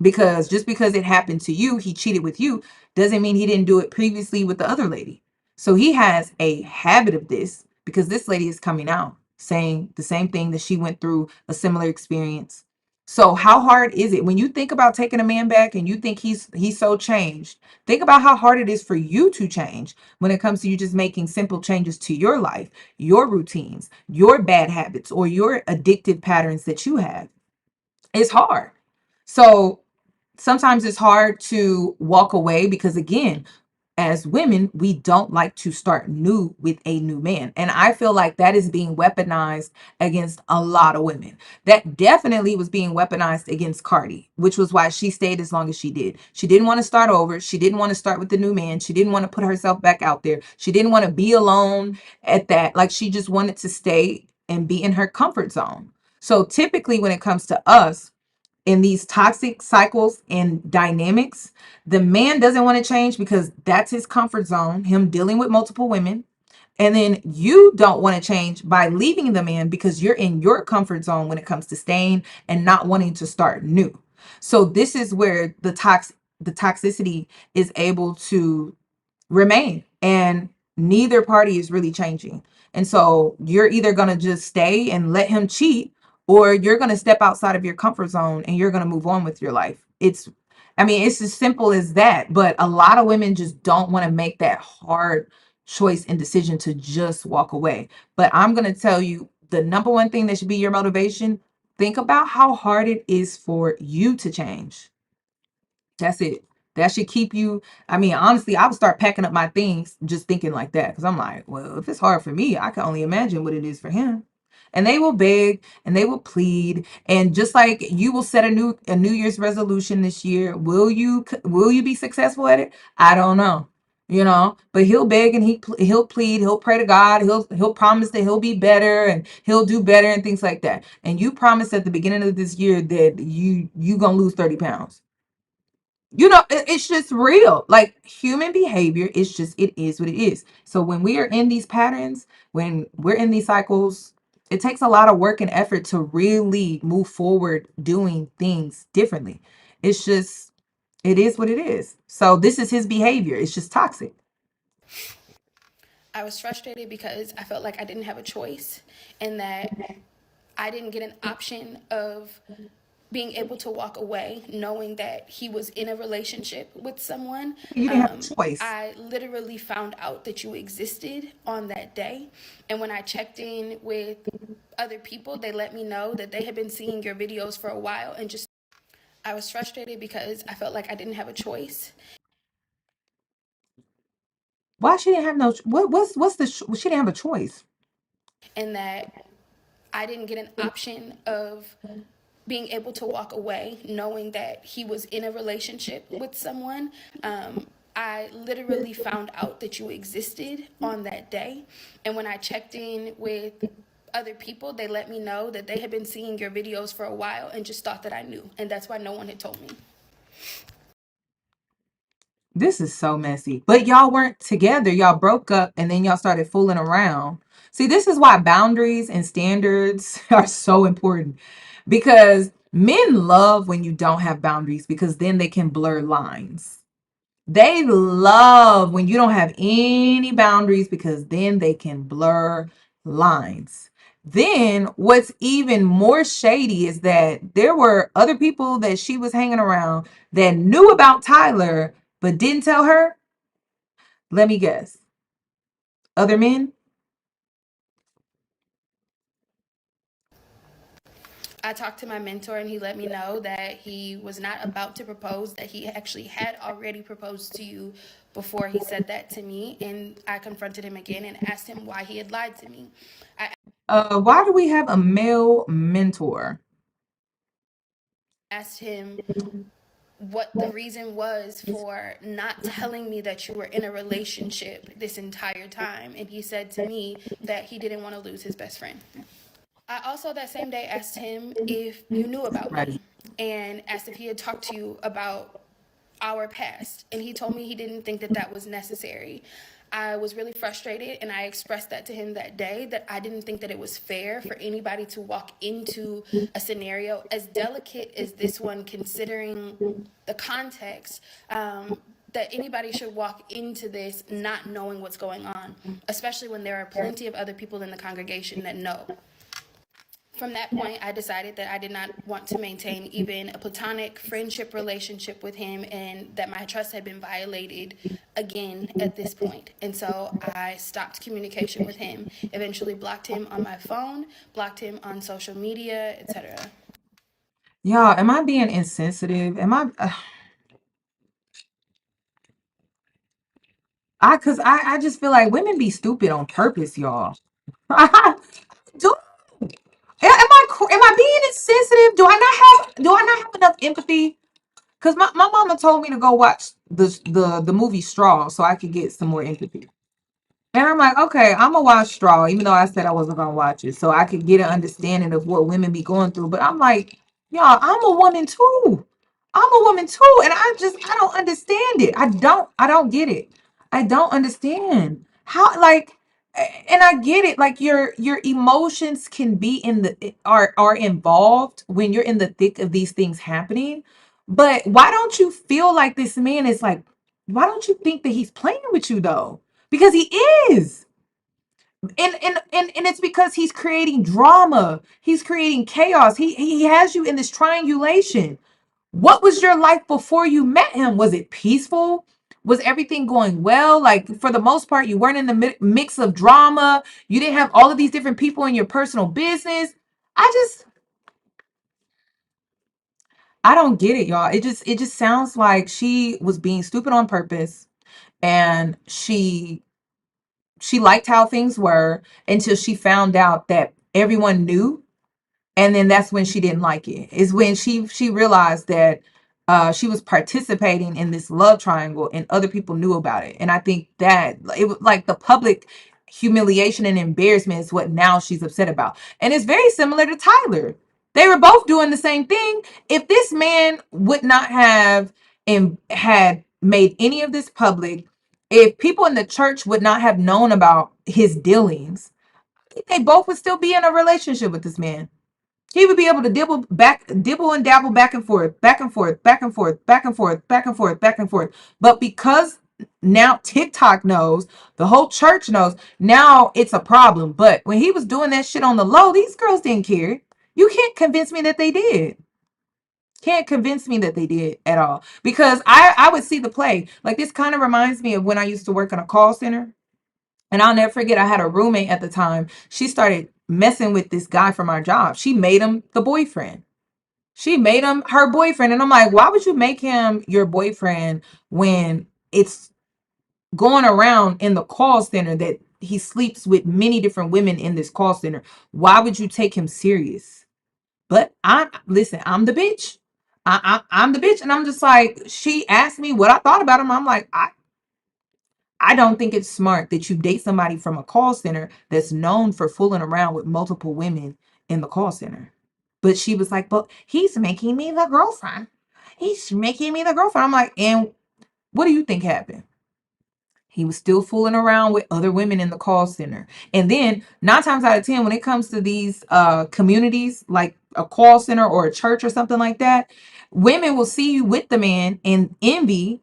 because just because it happened to you, he cheated with you, doesn't mean he didn't do it previously with the other lady. So he has a habit of this because this lady is coming out saying the same thing, that she went through a similar experience. So how hard is it when you think about taking a man back and you think he's so changed? Think about how hard it is for you to change when it comes to you just making simple changes to your life, your routines, your bad habits, or your addictive patterns that you have. It's hard. So sometimes it's hard to walk away because, again, as women, we don't like to start new with a new man. And I feel like that is being weaponized against a lot of women. That definitely was being weaponized against Cardi, which was why she stayed as long as she did. She didn't want to start over. She didn't want to start with the new man. She didn't want to put herself back out there. She didn't want to be alone at that. Like, she just wanted to stay and be in her comfort zone. So typically when it comes to us, in these toxic cycles and dynamics, the man doesn't want to change because that's his comfort zone, him dealing with multiple women. And then you don't want to change by leaving the man because you're in your comfort zone when it comes to staying and not wanting to start new. So this is where the toxicity is able to remain, and neither party is really changing. And so you're either going to just stay and let him cheat, or you're going to step outside of your comfort zone and you're going to move on with your life. It's as simple as that. But a lot of women just don't want to make that hard choice and decision to just walk away. But I'm going to tell you, the number one thing that should be your motivation: think about how hard it is for you to change. That's it. That should keep you. I mean, honestly, I would start packing up my things just thinking like that, because I'm like, well, if it's hard for me, I can only imagine what it is for him. And they will beg and they will plead, and just like you will set a New Year's resolution this year, will you be successful at it? I don't know, But he'll beg and he'll plead, he'll pray to God, he'll promise that he'll be better and he'll do better and things like that. And you promised at the beginning of this year that you gonna lose 30 pounds. It's just real. Like, human behavior is just, it is what it is. So when we are in these patterns, when we're in these cycles, it takes a lot of work and effort to really move forward doing things differently. It's just, it is what it is. So this is his behavior. It's just toxic. I was frustrated because I felt like I didn't have a choice, and that I didn't get an option of being able to walk away knowing that he was in a relationship with someone. You didn't have a choice. I literally found out that you existed on that day. And when I checked in with other people, they let me know that they had been seeing your videos for a while, and just, I was frustrated because I felt like I didn't have a choice. Why she didn't have no, she didn't have a choice. And that I didn't get an option of being able to walk away knowing that he was in a relationship with someone. I literally found out that you existed on that day. And when I checked in with other people, they let me know that they had been seeing your videos for a while and just thought that I knew. And that's why no one had told me. This is so messy. But y'all weren't together. Y'all broke up and then y'all started fooling around. See, this is why boundaries and standards are so important, because men love when you don't have boundaries, because then they can blur lines. They love when you don't have any boundaries, because then they can blur lines. Then what's even more shady is that there were other people that she was hanging around that knew about Tyler but didn't tell her. Let me guess. Other men? I talked to my mentor and he let me know that he was not about to propose, that he actually had already proposed to you before he said that to me. And I confronted him again and asked him why he had lied to me. Why do we have a male mentor? asked him what the reason was for not telling me that you were in a relationship this entire time. And he said to me that he didn't want to lose his best friend. I also that same day asked him if you knew about me and asked if he had talked to you about our past. And he told me he didn't think that that was necessary. I was really frustrated, and I expressed that to him that day, that I didn't think that it was fair for anybody to walk into a scenario as delicate as this one, considering the context, that anybody should walk into this not knowing what's going on, especially when there are plenty of other people in the congregation that know. From that point, I decided that I did not want to maintain even a platonic friendship relationship with him, and that my trust had been violated again at this point. And so I stopped communication with him, eventually blocked him on my phone, blocked him on social media, etc. Y'all, am I being insensitive? Am I? I just feel like women be stupid on purpose, y'all. Do am I being insensitive? Do I not have enough empathy? Because my mama told me to go watch the movie Straw so I could get some more empathy. And I'm like, okay, I'm gonna watch Straw, even though I said I wasn't gonna watch it, so I could get an understanding of what women be going through. But I'm like, y'all, I'm a woman too. I'm a woman too, and I don't understand it. I don't get it. I don't understand how, like, and I get it. Like your emotions can be are involved when you're in the thick of these things happening. But why don't you feel like this man is like? Why don't you think that he's playing with you though? Because he is. And it's because he's creating drama. He's creating chaos. He has you in this triangulation. What was your life before you met him? Was it peaceful? Was everything going well? Like, for the most part, you weren't in the mix of drama. You didn't have all of these different people in your personal business. I don't get it, y'all. It just sounds like she was being stupid on purpose, and she liked how things were until she found out that everyone knew, and then that's when she didn't like it. Is when she realized that she was participating in this love triangle and other people knew about it. And I think that it was like the public humiliation and embarrassment is what now she's upset about. And it's very similar to Tyler. They were both doing the same thing. If this man would not have and had made any of this public, if people in the church would not have known about his dealings, they both would still be in a relationship with this man. He would be able to dibble and dabble back and forth, back and forth, back and forth, back and forth, back and forth, back and forth. But because now TikTok knows, the whole church knows, now it's a problem. But when he was doing that shit on the low, these girls didn't care. You can't convince me that they did. Can't convince me that they did at all. Because I would see the play. Like, this kind of reminds me of when I used to work in a call center. And I'll never forget, I had a roommate at the time. She started messing with this guy from our job. She made him the boyfriend. She made him her boyfriend. And I'm like, why would you make him your boyfriend when it's going around in the call center that he sleeps with many different women in this call center? Why would you take him serious? But I'm the bitch. I'm the bitch. And I'm just like, she asked me what I thought about him. I'm like, I don't think it's smart that you date somebody from a call center that's known for fooling around with multiple women in the call center. But she was like, but he's making me the girlfriend. He's making me the girlfriend. I'm like, and what do you think happened? He was still fooling around with other women in the call center. And then 9 times out of 10, when it comes to these communities, like a call center or a church or something like that, women will see you with the man and envy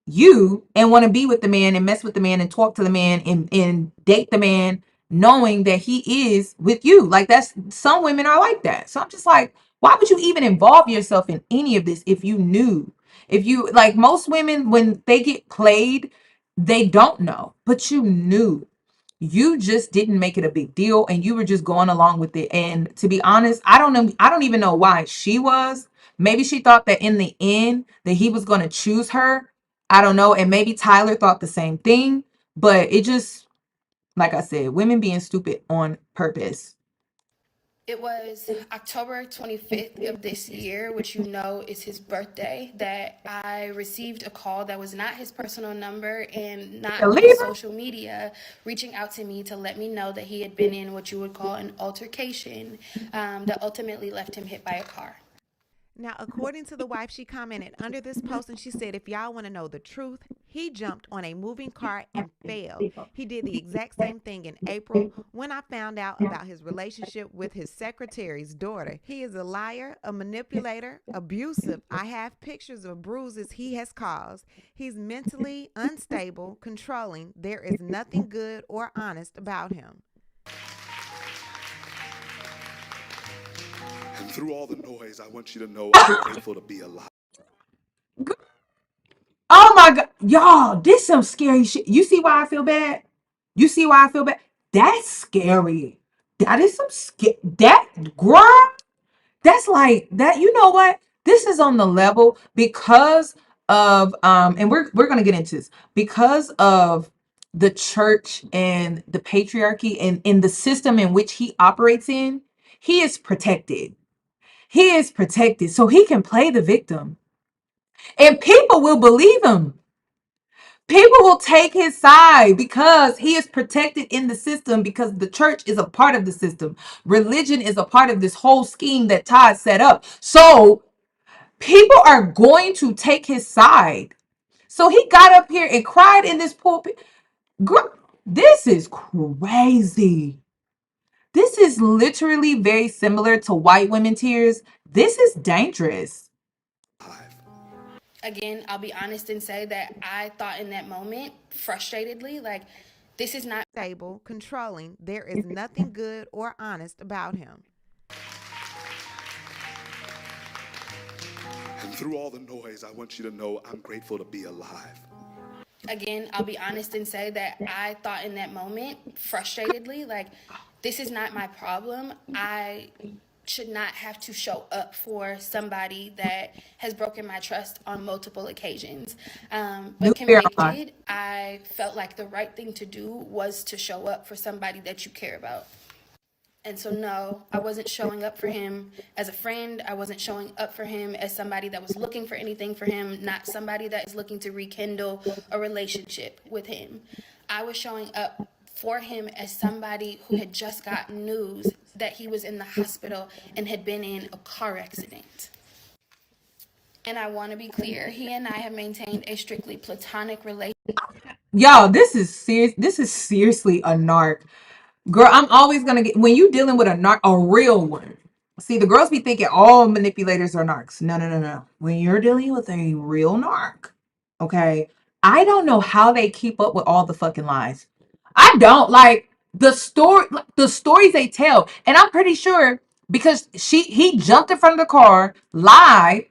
you and want to be with the man and mess with the man and talk to the man and date the man, knowing that he is with you. Like, that's, some women are like that. So I'm just like, why would you even involve yourself in any of this if you knew? If you, like, most women, when they get played, they don't know, but you knew. You just didn't make it a big deal, and you were just going along with it. And to be honest, I don't know. I don't even know why she was. Maybe she thought that in the end that he was going to choose her. I don't know. And maybe Tyler thought the same thing. But it just, like I said, women being stupid on purpose. It was October 25th of this year, which you know is his birthday, that I received a call that was not his personal number and not on social media, reaching out to me to let me know that he had been in what you would call an altercation that ultimately left him hit by a car. Now, according to the wife, she commented under this post and she said, if y'all want to know the truth, he jumped on a moving car and fell. He did the exact same thing in April when I found out about his relationship with his secretary's daughter. He is a liar, a manipulator, abusive. I have pictures of bruises he has caused. He's mentally unstable, controlling. There is nothing good or honest about him. And through all the noise, I want you to know I'm grateful to be alive. Oh my God. Y'all, this some scary shit. You see why I feel bad? You see why I feel bad? That's scary. That is some that girl. That's like that. You know what? This is on the level because of and we're gonna get into this because of the church and the patriarchy and in the system in which he operates in. He is protected. He is protected, so he can play the victim, and people will believe him. People will take his side because he is protected in the system, because the church is a part of the system. Religion is a part of this whole scheme that Todd set up. So people are going to take his side. So he got up here and cried in this pulpit. Girl, this is crazy. This is literally very similar to white women tears. This is dangerous. Again, I'll be honest and say that I thought in that moment, frustratedly, like, this is not Stable, controlling. There is nothing good or honest about him. And through all the noise, I want you to know I'm grateful to be alive. Again, I'll be honest and say that I thought in that moment, frustratedly, like, this is not my problem. I should not have to show up for somebody that has broken my trust on multiple occasions. But convicted, I felt like the right thing to do was to show up for somebody that you care about. And so, no, I wasn't showing up for him as a friend. I wasn't showing up for him as somebody that was looking for anything for him, not somebody that is looking to rekindle a relationship with him. I was showing up for him as somebody who had just gotten news that he was in the hospital and had been in a car accident. And I want to be clear, he and I have maintained a strictly platonic relationship. Y'all, this is serious. This is seriously a narc. Girl, I'm always gonna get when you dealing with a real one. See, the girls be thinking all manipulators are narcs. No, no, no, no. When you're dealing with a real narc, okay, I don't know how they keep up with all the fucking lies. I don't like the stories they tell, and I'm pretty sure because he jumped in front of the car, lied,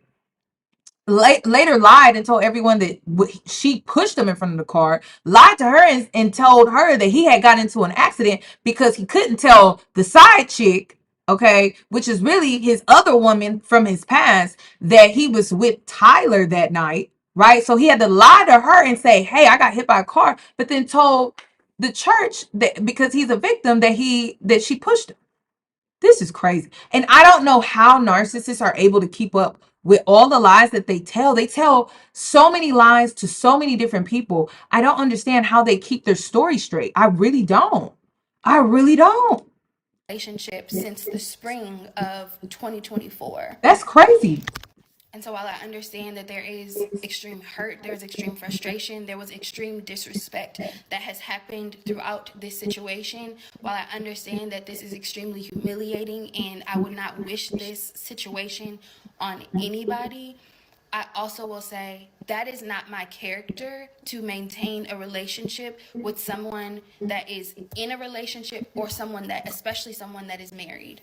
later lied and told everyone that she pushed him in front of the car, lied to her and told her that he had got into an accident because he couldn't tell the side chick, okay, which is really his other woman from his past, that he was with Tyler that night, right? So he had to lie to her and say, hey, I got hit by a car, but then told the church that because he's a victim that she pushed him. This is crazy. And I don't know how narcissists are able to keep up with all the lies that they tell. They tell so many lies to so many different people. I don't understand how they keep their story straight. I really don't. I really don't. Relationship since the spring of 2024. That's crazy. And so while I understand that there is extreme hurt, there's extreme frustration, there was extreme disrespect that has happened throughout this situation, while I understand that this is extremely humiliating and I would not wish this situation on anybody, I also will say that is not my character to maintain a relationship with someone that is in a relationship or someone that, especially someone that is married.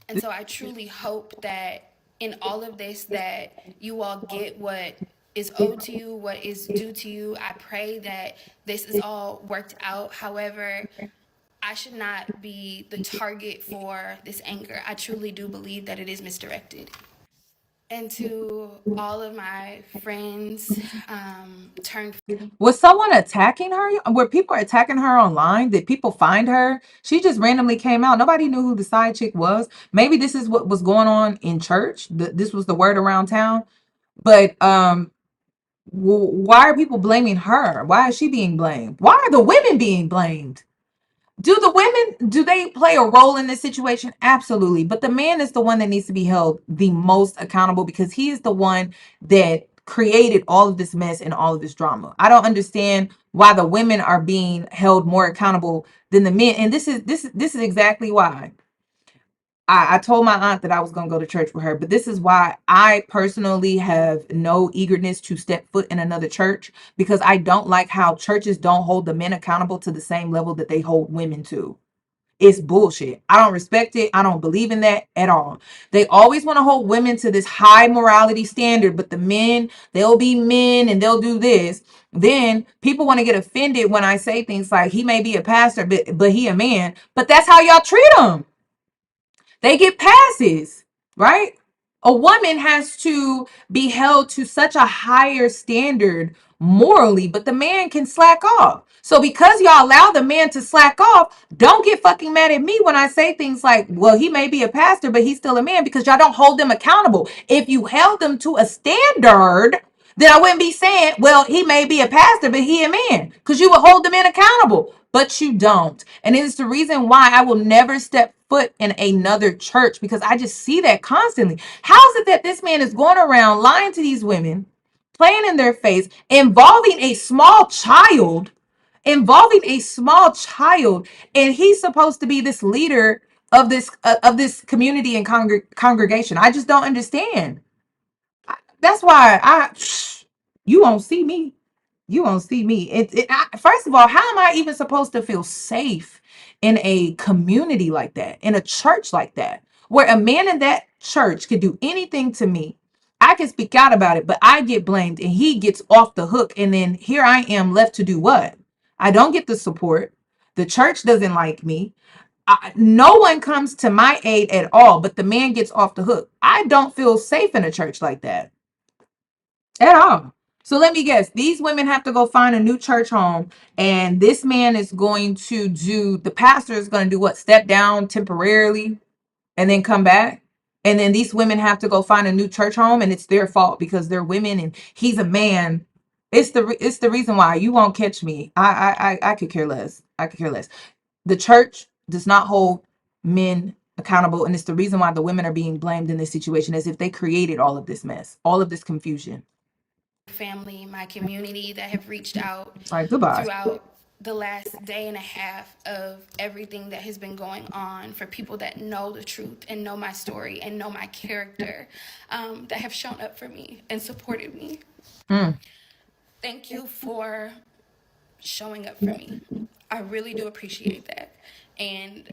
And so I truly hope that in all of this that you all get what is owed to you, what is due to you. I pray that this is all worked out. However, I should not be the target for this anger. I truly do believe that it is misdirected. And to all of my friends, turned. Was someone attacking her? Were people attacking her online? Did people find her? She just randomly came out. Nobody knew who the side chick was. Maybe this is what was going on in church. This was the word around town. But why are people blaming her? Why is she being blamed? Why are the women being blamed? Do the women, do they play a role in this situation? Absolutely. But the man is the one that needs to be held the most accountable because he is the one that created all of this mess and all of this drama. I don't understand why the women are being held more accountable than the men. And this is exactly why. I told my aunt that I was going to go to church with her, but this is why I personally have no eagerness to step foot in another church because I don't like how churches don't hold the men accountable to the same level that they hold women to. It's bullshit. I don't respect it. I don't believe in that at all. They always want to hold women to this high morality standard, but the men, they'll be men and they'll do this. Then people want to get offended when I say things like he may be a pastor, but he a man. But that's how y'all treat him. They get passes, right? A woman has to be held to such a higher standard morally, but the man can slack off. So because y'all allow the man to slack off, don't get fucking mad at me when I say things like, well, he may be a pastor, but he's still a man because y'all don't hold them accountable. If you held them to a standard, then I wouldn't be saying, well, he may be a pastor, but he a man, because you would hold the men accountable, but you don't. And it is the reason why I will never step foot in another church because I just see that constantly. How is it that this man is going around lying to these women, playing in their face, involving a small child, and he's supposed to be this leader of this community and congregation? I just don't understand. That's why you won't see me. You won't see me. First of all, how am I even supposed to feel safe in a community like that, in a church like that, where a man in that church could do anything to me? I can speak out about it, but I get blamed and he gets off the hook. And then here I am left to do what? I don't get the support. The church doesn't like me. No one comes to my aid at all, but the man gets off the hook. I don't feel safe in a church like that at all. So let me guess, these women have to go find a new church home, and this man is going to do, the pastor is going to do what? Step down temporarily and then come back. And then these women have to go find a new church home, and it's their fault because they're women and he's a man. It's the reason why you won't catch me. I could care less. I could care less. The church does not hold men accountable, and it's the reason why the women are being blamed in this situation, as if they created all of this mess, all of this confusion. Family, my community that have reached out All right, goodbye. throughout the last day and a half of everything that has been going on, for people that know the truth and know my story and know my character, that have shown up for me and supported me. Thank you for showing up for me. I really do appreciate that. And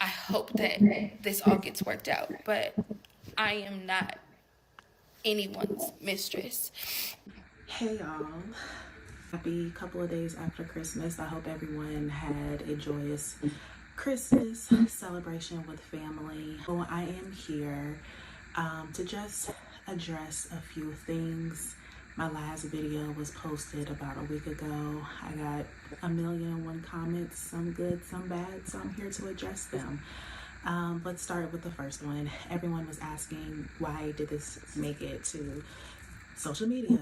I hope that this all gets worked out, but I am not anyone's mistress. Hey y'all. Happy couple of days after Christmas. I hope everyone had a joyous Christmas celebration with family. Well, I am here to just address a few things. My last video was posted about a week ago. I got 1,000,001 comments, some good, some bad, so I'm here to address them. Let's start with the first one. Everyone was asking, why did this make it to social media?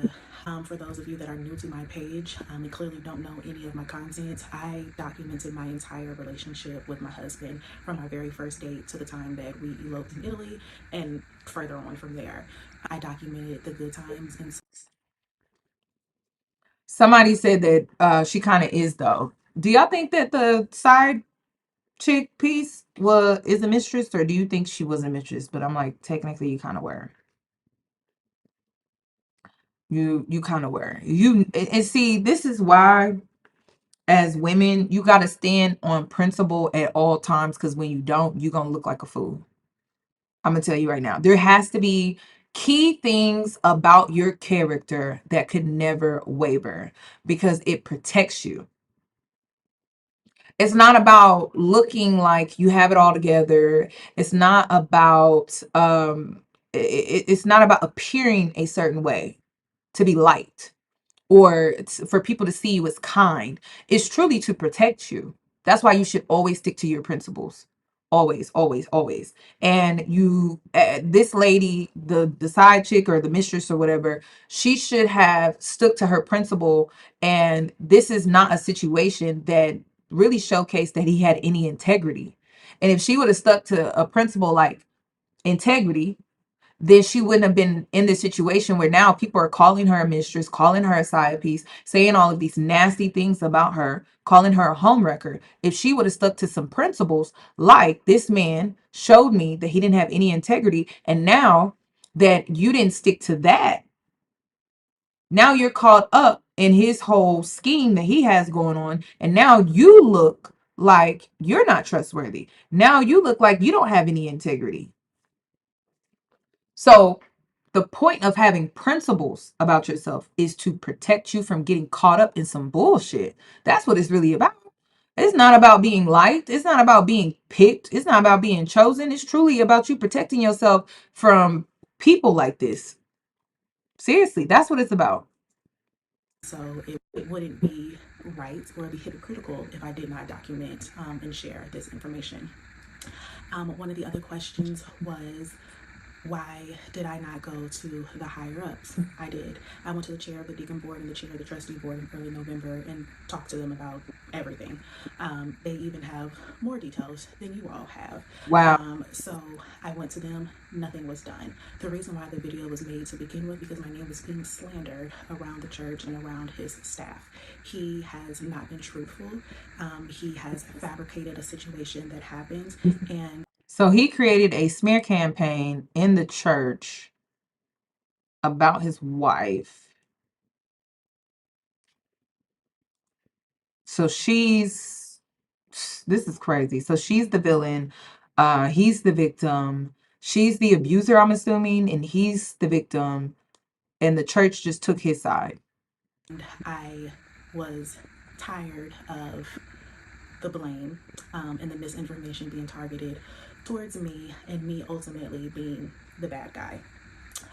For those of you that are new to my page and clearly don't know any of my content, I documented my entire relationship with my husband from my very first date to the time that we eloped in Italy and further on from there. I documented the good times. And Somebody said that she kind of is, though. Do y'all think that the side chick piece is a mistress, or do you think she was a mistress? But I'm like, technically you kind of were. You kind of were. And see, this is why as women you got to stand on principle at all times, because when you don't, you're gonna look like a fool. I'm gonna tell you right now, there has to be key things about your character that could never waver because it protects you. It's not about looking like you have it all together. It's not about it's not about appearing a certain way to be liked or for people to see you as kind. It's truly to protect you. That's why you should always stick to your principles. Always, always, always. And you, this lady, the side chick or the mistress or whatever, she should have stuck to her principle. And this is not a situation that really showcased that he had any integrity. And if she would have stuck to a principle like integrity, then she wouldn't have been in this situation where now people are calling her a mistress, calling her a side piece, saying all of these nasty things about her, calling her a homewrecker. If she would have stuck to some principles, like this man showed me that he didn't have any integrity, and now that you didn't stick to that, now you're caught up in his whole scheme that he has going on, and now you look like you're not trustworthy. Now you look like you don't have any integrity. So the point of having principles about yourself is to protect you from getting caught up in some bullshit. That's what it's really about. It's not about being liked. It's not about being picked. It's not about being chosen. It's truly about you protecting yourself from people like this. Seriously, that's what it's about. So it wouldn't be right or be hypocritical if I did not document and share this information. One of the other questions was, why did I not go to the higher ups? I did. I went to the chair of the deacon board and the chair of the trustee board in early November and talked to them about everything. They even have more details than you all have. Wow. So I went to them. Nothing was done. The reason why the video was made to begin with, because my name was being slandered around the church and around his staff. He has not been truthful. He has fabricated a situation that happened, and so he created a smear campaign in the church about his wife. So this is crazy. So she's the villain. He's the victim. She's the abuser, I'm assuming, and he's the victim. And the church just took his side. I was tired of the blame and the misinformation being targeted towards me, and me ultimately being the bad guy.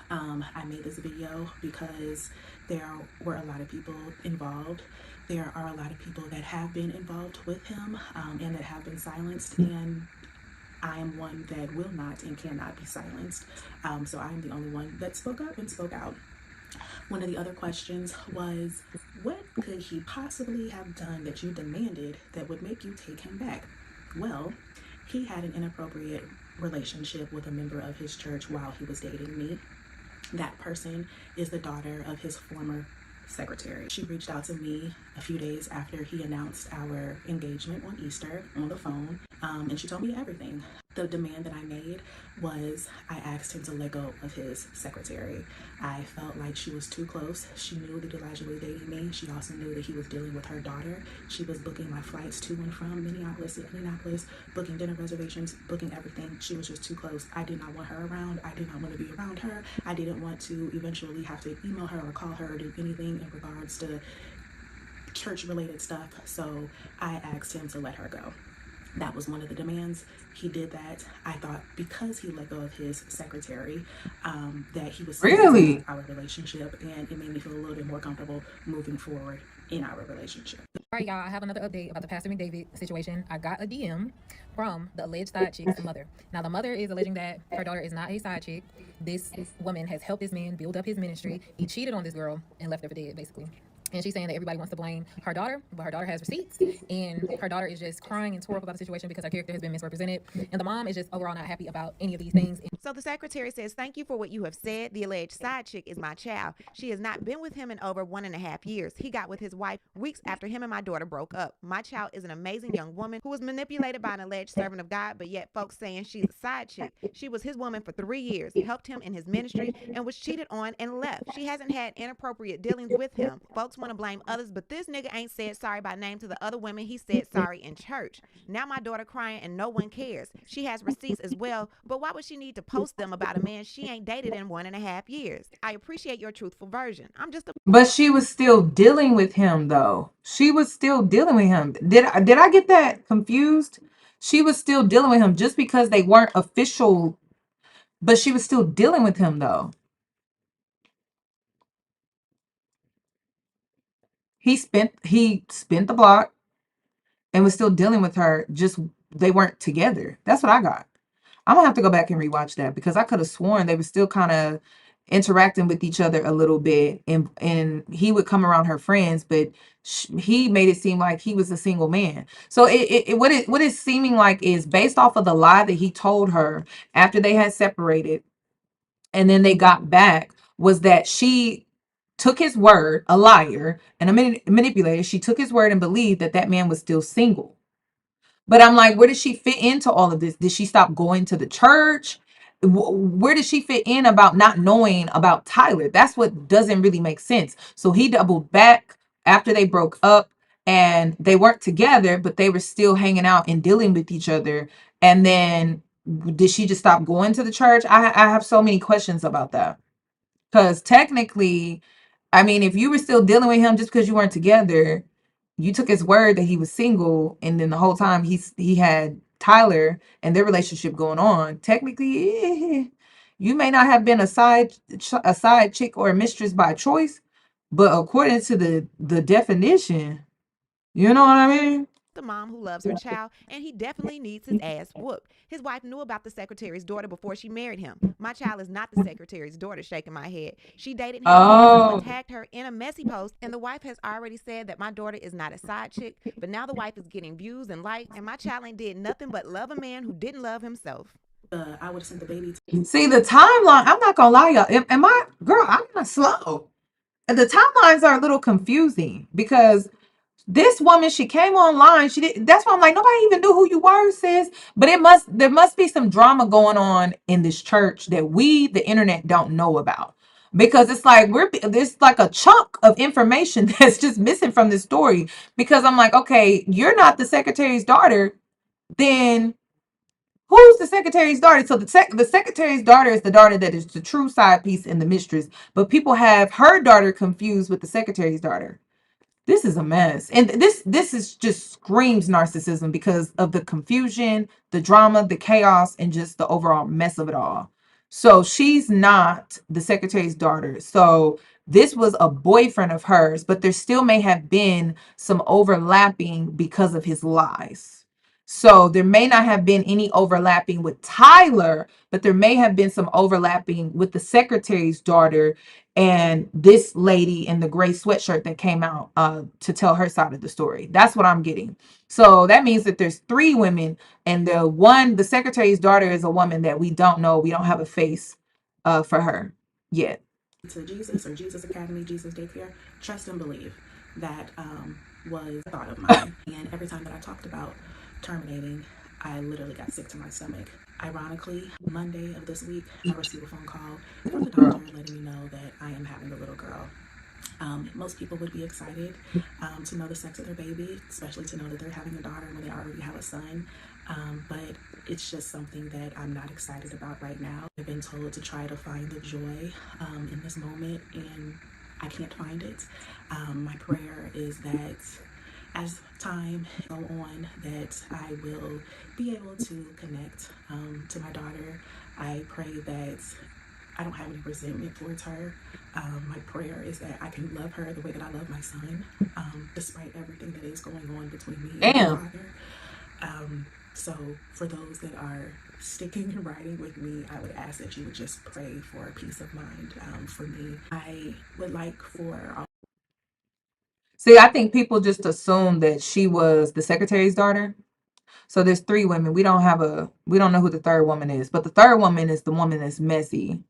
I made this video because there were a lot of people involved. There are a lot of people that have been involved with him and that have been silenced, and I am one that will not and cannot be silenced. So I'm the only one that spoke up and spoke out. One of the other questions was, what could he possibly have done that you demanded that would make you take him back? Well, he had an inappropriate relationship with a member of his church while he was dating me. That person is the daughter of his former secretary. She reached out to me a few days after he announced our engagement on Easter on the phone, and she told me everything. The demand that I made was, I asked him to let go of his secretary. I felt like she was too close. She knew that Elijah was dating me. She also knew that he was dealing with her daughter. She was booking my flights to and from Minneapolis to Indianapolis, booking dinner reservations, booking everything. She was just too close. I did not want her around. I did not want to be around her. I didn't want to eventually have to email her or call her or do anything in regards to church-related stuff. So I asked him to let her go. That was one of the demands. He did that. I thought because he let go of his secretary, that he was really our relationship, and it made me feel a little bit more comfortable moving forward in our relationship. All right, y'all, I have another update about the Pastor McDavid situation. I got a DM from the alleged side chick's mother. Now, the mother is alleging that her daughter is not a side chick. This woman has helped this man build up his ministry. He cheated on this girl and left her for dead, basically. And she's saying that everybody wants to blame her daughter, but her daughter has receipts, and her daughter is just crying and tore up about the situation because her character has been misrepresented, and the mom is just overall not happy about any of these things. So the secretary says, "Thank you for what you have said. The alleged side chick is my child. She has not been with him in over 1.5 years. He got with his wife weeks after him and my daughter broke up. My child is an amazing young woman who was manipulated by an alleged servant of God, but yet folks saying she's a side chick. She was his woman for 3 years, helped him in his ministry, and was cheated on and left. She hasn't had inappropriate dealings with him. Folks want to blame others, but this nigga ain't said sorry by name to the other women he said sorry in church. Now my daughter crying and no one cares. She has receipts as well, but why would she need to post them about a man she ain't dated in 1.5 years? I appreciate your truthful version. I'm just a..." But she was still dealing with him, though. She was still dealing with him. Did I get that confused? She was still dealing with him just because they weren't official. but she was still dealing with him though. He spent the block and was still dealing with her. Just they weren't together. That's what I got. I'm gonna have to go back and rewatch that because I could have sworn they were still kind of interacting with each other a little bit, and he would come around her friends, but he made it seem like he was a single man. So what it's seeming like is based off of the lie that he told her after they had separated, and then they got back, was that she took his word, a liar and a manipulator. She took his word and believed that that man was still single. But I'm like, where does she fit into all of this? Did she stop going to the church? Where does she fit in about not knowing about Tyler? That's what doesn't really make sense. So he doubled back after they broke up, and they weren't together, but they were still hanging out and dealing with each other. And then did she just stop going to the church? I have so many questions about that. Because technically, I mean, if you were still dealing with him just because you weren't together, you took his word that he was single, and then the whole time he had Tyler and their relationship going on. Technically, you may not have been a side chick or a mistress by choice, but according to the definition, you know what I mean? The mom who loves her child, and he definitely needs his ass whooped. His wife knew about the secretary's daughter before she married him. My child is not the secretary's daughter, shaking my head. She dated him, someone tagged her in a messy post, and the wife has already said that my daughter is not a side chick, but now the wife is getting views and likes, and my child ain't did nothing but love a man who didn't love himself. I would have sent the baby See, the timeline, I'm not gonna lie, y'all. Am I, girl, I'm not slow. The timelines are a little confusing because this woman, she came online. She did. That's why I'm like, nobody even knew who you were, sis. But there must be some drama going on in this church that we, the internet, don't know about. Because it's like there's like a chunk of information that's just missing from this story. Because I'm like, okay, you're not the secretary's daughter, then who's the secretary's daughter? So the secretary's daughter is the daughter that is the true side piece and the mistress. But people have her daughter confused with the secretary's daughter. This is a mess. And this is just screams narcissism because of the confusion, the drama, the chaos, and just the overall mess of it all. So she's not the secretary's daughter. So this was a boyfriend of hers, but there still may have been some overlapping because of his lies. So there may not have been any overlapping with Tyler, but there may have been some overlapping with the secretary's daughter and this lady in the gray sweatshirt that came out to tell her side of the story. That's what I'm getting. So that means that there's 3 women, and the secretary's daughter is a woman that we don't know. We don't have a face for her yet. To Jesus or Jesus Academy, Jesus Daycare, trust and believe. That was a thought of mine. And every time that I talked about terminating, I literally got sick to my stomach. Ironically, Monday of this week, I received a phone call from the doctor letting me know that I am having a little girl. Most people would be excited to know the sex of their baby, especially to know that they're having a daughter when they already have a son. But it's just something that I'm not excited about right now. I've been told to try to find the joy in this moment, and I can't find it. My prayer is that as time goes on, that I will be able to connect to my daughter. I pray that I don't have any resentment towards her. My prayer is that I can love her the way that I love my son, despite everything that is going on between me and my father. So for those that are sticking and riding with me, I would ask that you would just pray for peace of mind for me. I would like for all. See, I think people just assume that she was the secretary's daughter. So there's 3 women. We don't know who the 3rd woman is, but the 3rd woman is the woman that's messy.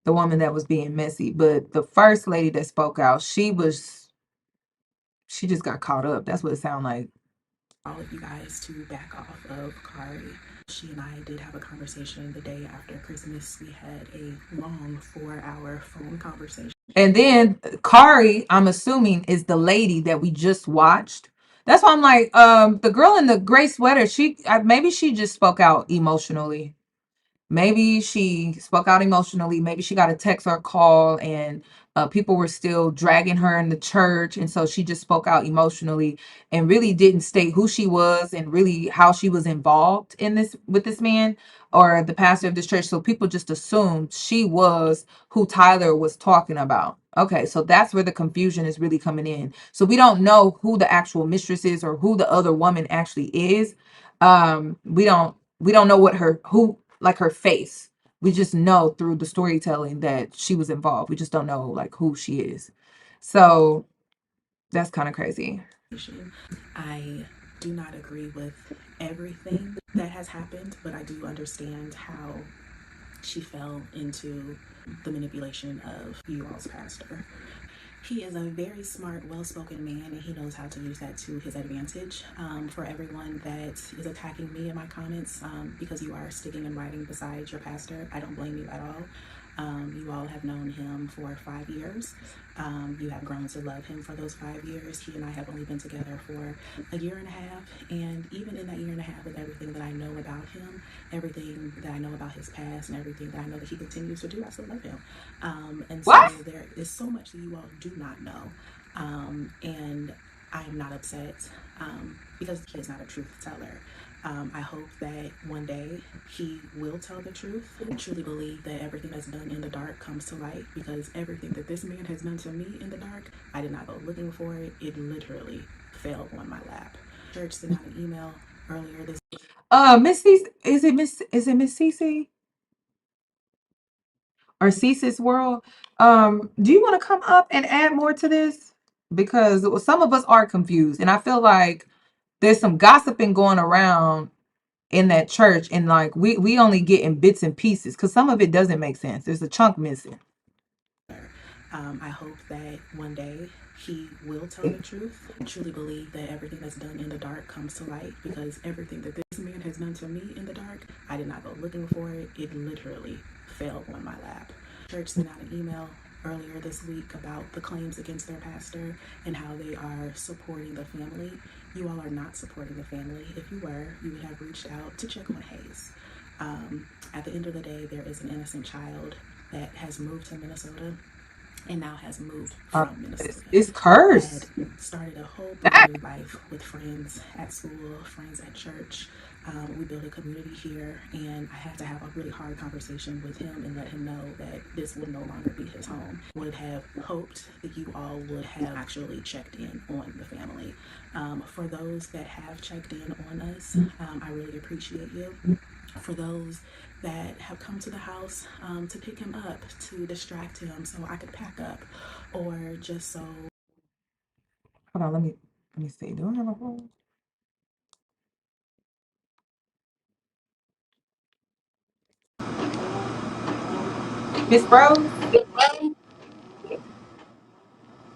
The woman that was being messy. But the first lady that spoke out, she just got caught up. That's what it sounded like. All of you guys to back off of Kari. She and I did have a conversation the day after Christmas. We had a long 4-hour phone conversation. And then Kari, I'm assuming, is the lady that we just watched. That's why I'm like, the girl in the gray sweater, maybe she just spoke out emotionally. Maybe she spoke out emotionally. Maybe she got a text or a call, and People were still dragging her in the church, and so she just spoke out emotionally and really didn't state who she was and really how she was involved in this with this man or the pastor of this church. So people just assumed she was who Tyler was talking about. Okay, so that's where the confusion is really coming in. So we don't know who the actual mistress is or who the other woman actually is. We don't know what who like her face. We just know through the storytelling that she was involved. We just don't know like who she is. So that's kind of crazy. I do not agree with everything that has happened, but I do understand how she fell into the manipulation of you all's pastor. He is a very smart, well-spoken man, and he knows how to use that to his advantage. For everyone that is attacking me in my comments because you are sticking and writing beside your pastor, I don't blame you at all. You all have known him for 5 years. You have grown to love him for those 5 years. He and I have only been together for a year and a half. And even in that year and a half, with everything that I know about him, everything that I know about his past, and everything that I know that he continues to do, I still love him. And so there is so much that you all do not know. And I am not upset because he is not a truth teller. I hope that one day he will tell the truth. I truly believe that everything that's done in the dark comes to light, because everything that this man has done to me in the dark, I did not go looking for it. It literally fell on my lap. Church sent out an email earlier this Miss Cece, is it Miss Cece or Cece's World? Do you want to come up and add more to this? Because some of us are confused, and I feel like there's some gossiping going around in that church, and like we only getting bits and pieces because some of it doesn't make sense. There's a chunk missing. I hope that one day he will tell the truth. I truly believe that everything that's done in the dark comes to light, because everything that this man has done to me in the dark, I did not go looking for it. It literally fell on my lap. Church sent out an email earlier this week about the claims against their pastor and how they are supporting the family. You all are not supporting the family. If you were, you would have reached out to check on Hayes. At the end of the day, there is an innocent child that has moved to Minnesota and now has moved from Minnesota. It's cursed. Had started a whole brand new life with friends at school, friends at church. We built a community here, and I had to have a really hard conversation with him and let him know that this would no longer be his home. Would have hoped that you all would have actually checked in on the family. For those that have checked in on us, I really appreciate you. For those that have come to the house to pick him up, to distract him so I could pack up, or just so. Hold on, let me see. Do I have a phone? Miss Rose?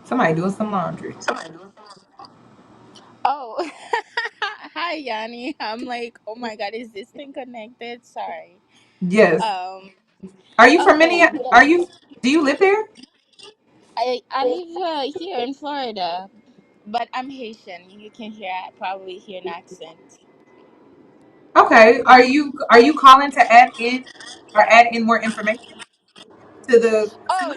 Somebody doing some laundry. Oh, hi, Yanni. I'm like, oh my God, is this thing connected? Sorry. Yes. Um, Are you from okay. Minneapolis? Do you live there? I live here in Florida, but I'm Haitian. You can probably hear an accent. Okay. Are you calling to add in more information to the Oh,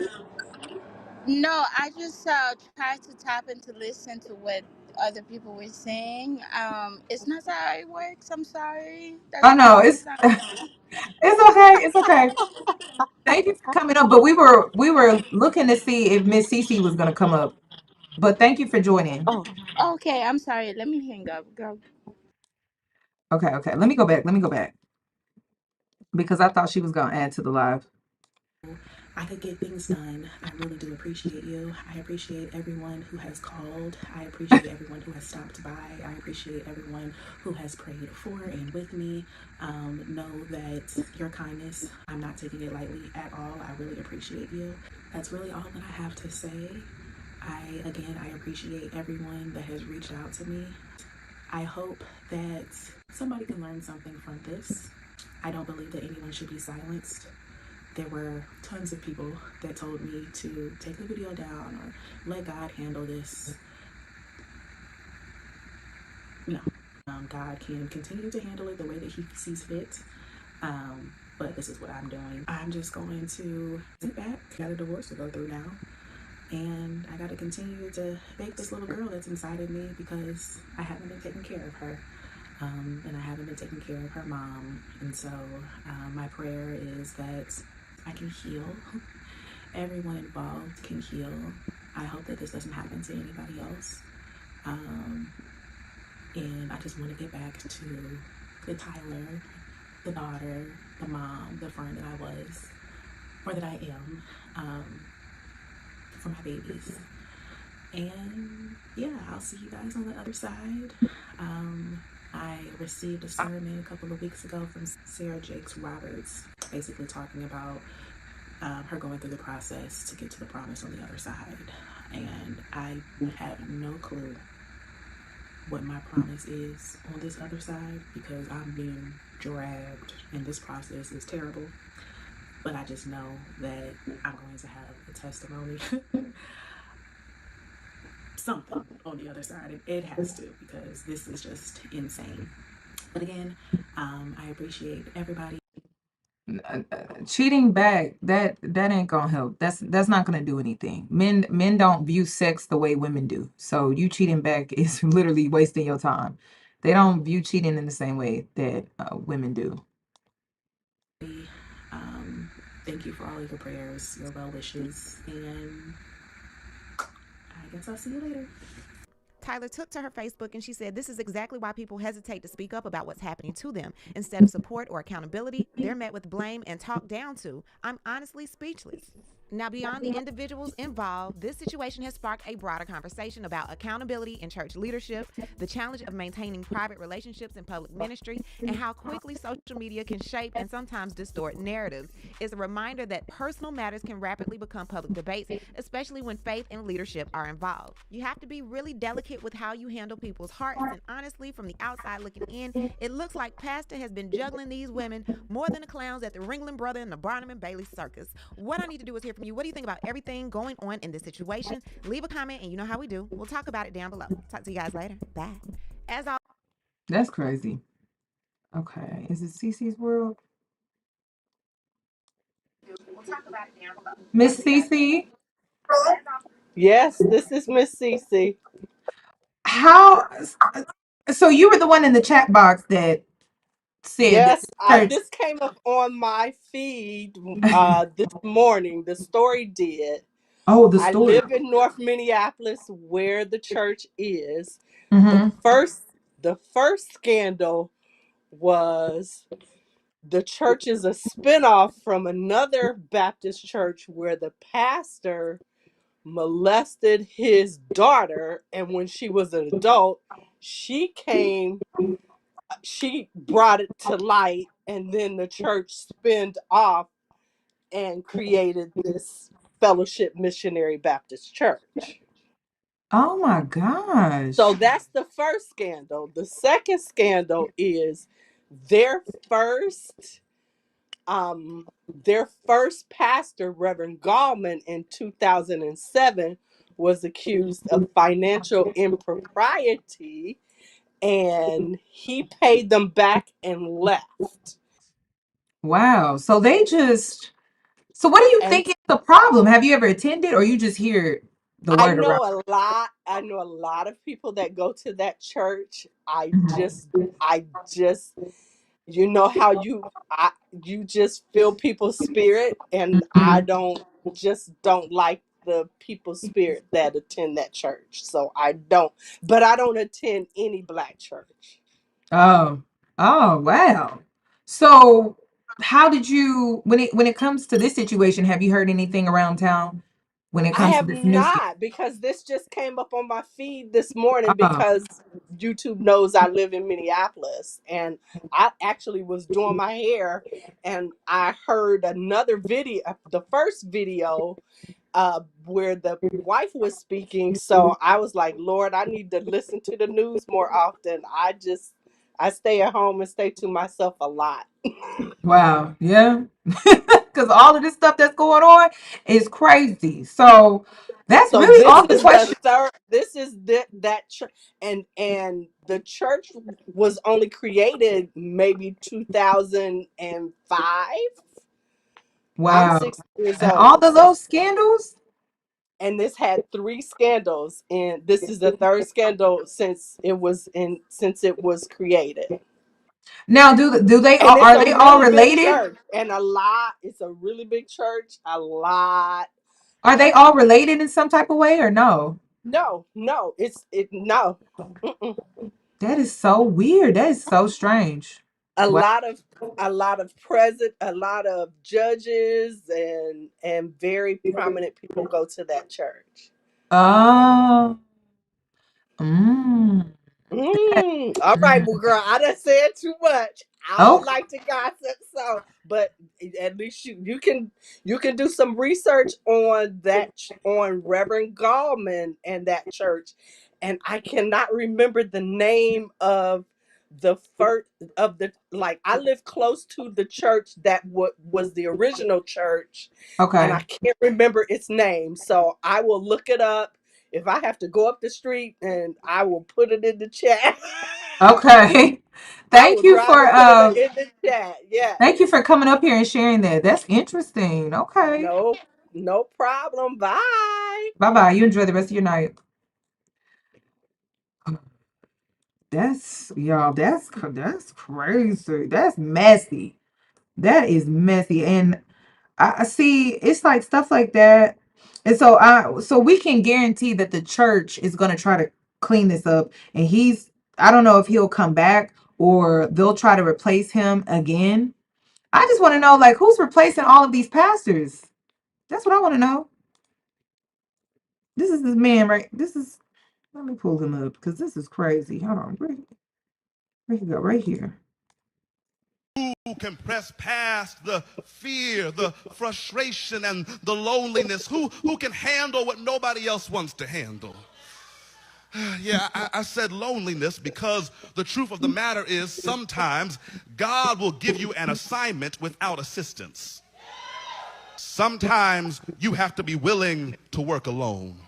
no, I just tried to tap in to listen to what other people were saying. It's not how it works. I'm sorry. Oh That's no, that's not. it's okay. It's okay. Thank you for coming up. But we were looking to see if Miss Cece was gonna come up. But thank you for joining. Oh, okay. I'm sorry. Let me hang up. Go. Okay, okay. Let me go back. Let me go back. Because I thought she was gonna add to the live. I could get things done. I really do appreciate you. I appreciate everyone who has called. I appreciate everyone who has stopped by. I appreciate everyone who has prayed for and with me. Know that your kindness, I'm not taking it lightly at all. I really appreciate you. That's really all that I have to say. I appreciate everyone that has reached out to me. I hope that somebody can learn something from this. I don't believe that anyone should be silenced. There were tons of people that told me to take the video down or let God handle this. No, God can continue to handle it the way that he sees fit. But this is what I'm doing. I'm just going to sit back. Got a divorce to go through now. And I got to continue to beg this little girl that's inside of me because I haven't been taking care of her. And I haven't been taking care of her mom. And so my prayer is that I can heal. Everyone involved can heal. I hope that this doesn't happen to anybody else. And I just want to get back to the Tyler, the daughter, the mom, the friend that I was, or that I am, for my babies. And yeah, I'll see you guys on the other side. I received a sermon a couple of weeks ago from Sarah Jakes Roberts, basically talking about her going through the process to get to the promise on the other side. And I have no clue what my promise is on this other side because I'm being dragged and this process is terrible. But I just know that I'm going to have a testimony. Something on the other side. It has to, because this is just insane. But again, I appreciate everybody. Cheating back, that ain't gonna help. That's not gonna do anything. Men don't view sex the way women do. So you cheating back is literally wasting your time. They don't view cheating in the same way that women do. Thank you for all of your prayers, your well wishes, and I guess I'll see you later. Tyler took to her Facebook and she said, "This is exactly why people hesitate to speak up about what's happening to them. Instead of support or accountability, they're met with blame and talked down to. I'm honestly speechless." Now, beyond the individuals involved, this situation has sparked a broader conversation about accountability in church leadership, the challenge of maintaining private relationships in public ministry, and how quickly social media can shape and sometimes distort narratives. It's a reminder that personal matters can rapidly become public debates, especially when faith and leadership are involved. You have to be really delicate with how you handle people's hearts, and honestly, from the outside looking in, it looks like Pastor has been juggling these women more than the clowns at the Ringling Brother and the Barnum and Bailey Circus. What I need to do is hear from you. What do you think about everything going on in this situation? Leave a comment, and you know how we do. We'll talk about it down below. Talk to you guys later. Bye. As always. That's crazy. Okay, is it Cece's world? Miss Cece, Yes, this is Miss Cece. how? So you were the one in the chat box that said that Yes, the church. this came up on my feed this morning. The story did. Oh, the I story. live in North Minneapolis where the church is. The Mm-hmm. first the first scandal was the church is a spinoff from another Baptist church where the pastor molested his daughter, and when she was an adult, she brought it to light, and then the church spinned off and created this Fellowship Missionary Baptist Church. Oh my gosh. So that's the first scandal. The second scandal is their first their first pastor, Reverend Gallman, in 2007 was accused of financial impropriety, and he paid them back and left. Wow. So they just. So what do you And think is the problem? Have you ever attended, or you just hear the I word know around? I know a lot of people that go to that church. Mhm. I just you know how you just feel people's spirit, and I don't like the people's spirit that attend that church. So but I don't attend any black church. Oh, oh, wow. So how did you, when it comes to this situation, have you heard anything around town when it I comes to have this news? not, because this just came up on my feed this morning Oh, because YouTube knows I live in Minneapolis, and I actually was doing my hair and I heard another video, the first video where the wife was speaking. So I was like, Lord, I need to listen to the news more often. I stay at home and stay to myself a lot. wow. Yeah. Because all of this stuff that's going on is crazy. So that's So really this all the is the question. third. This is that church, and the church was only created maybe 2005. I'm Wow. 60 years And all old, of so those scandals? and this had 3 scandals, and this is the third scandal since it was created. Now, do they And it's are a they all really big related? church, and a lot. It's a really big church. A lot. Are they all related in some type of way or no? No, no, no. Mm-mm. That is so weird. That is so strange. A Wow. lot of a lot of judges and very prominent people go to that church. Oh. Mm. All right, well, Mm. girl, I done said too much. I don't Oh, like to gossip, so but at least you can do some research on on Reverend Gallman and that church, and I cannot remember the name of the first of the like. I live close to the church that was the original church, and I okay. can't remember its name, so I will look it up if I have to go up the street, and I will put it in the chat. Okay. I Thank will you drive for and put it in the chat. Yes. thank you for coming up here and sharing that. That's interesting. Okay. No, no problem. Bye. Bye-bye. You enjoy the rest of your night. That's y'all, that's crazy. That's messy. That is messy. And I see it's like stuff like that. And so we can guarantee that the church is gonna try to clean this up. And I don't know if he'll come back or they'll try to replace him again. I just want to know, like, who's replacing all of these pastors? That's what I want to know. This is this man, right? Let me pull him up because this is crazy. Hold on. Where he go? Right here. Who can press past the fear, the frustration, and the loneliness? Who can handle what nobody else wants to handle? Yeah, I said loneliness because the truth of the matter is sometimes God will give you an assignment without assistance. Sometimes you have to be willing to work alone.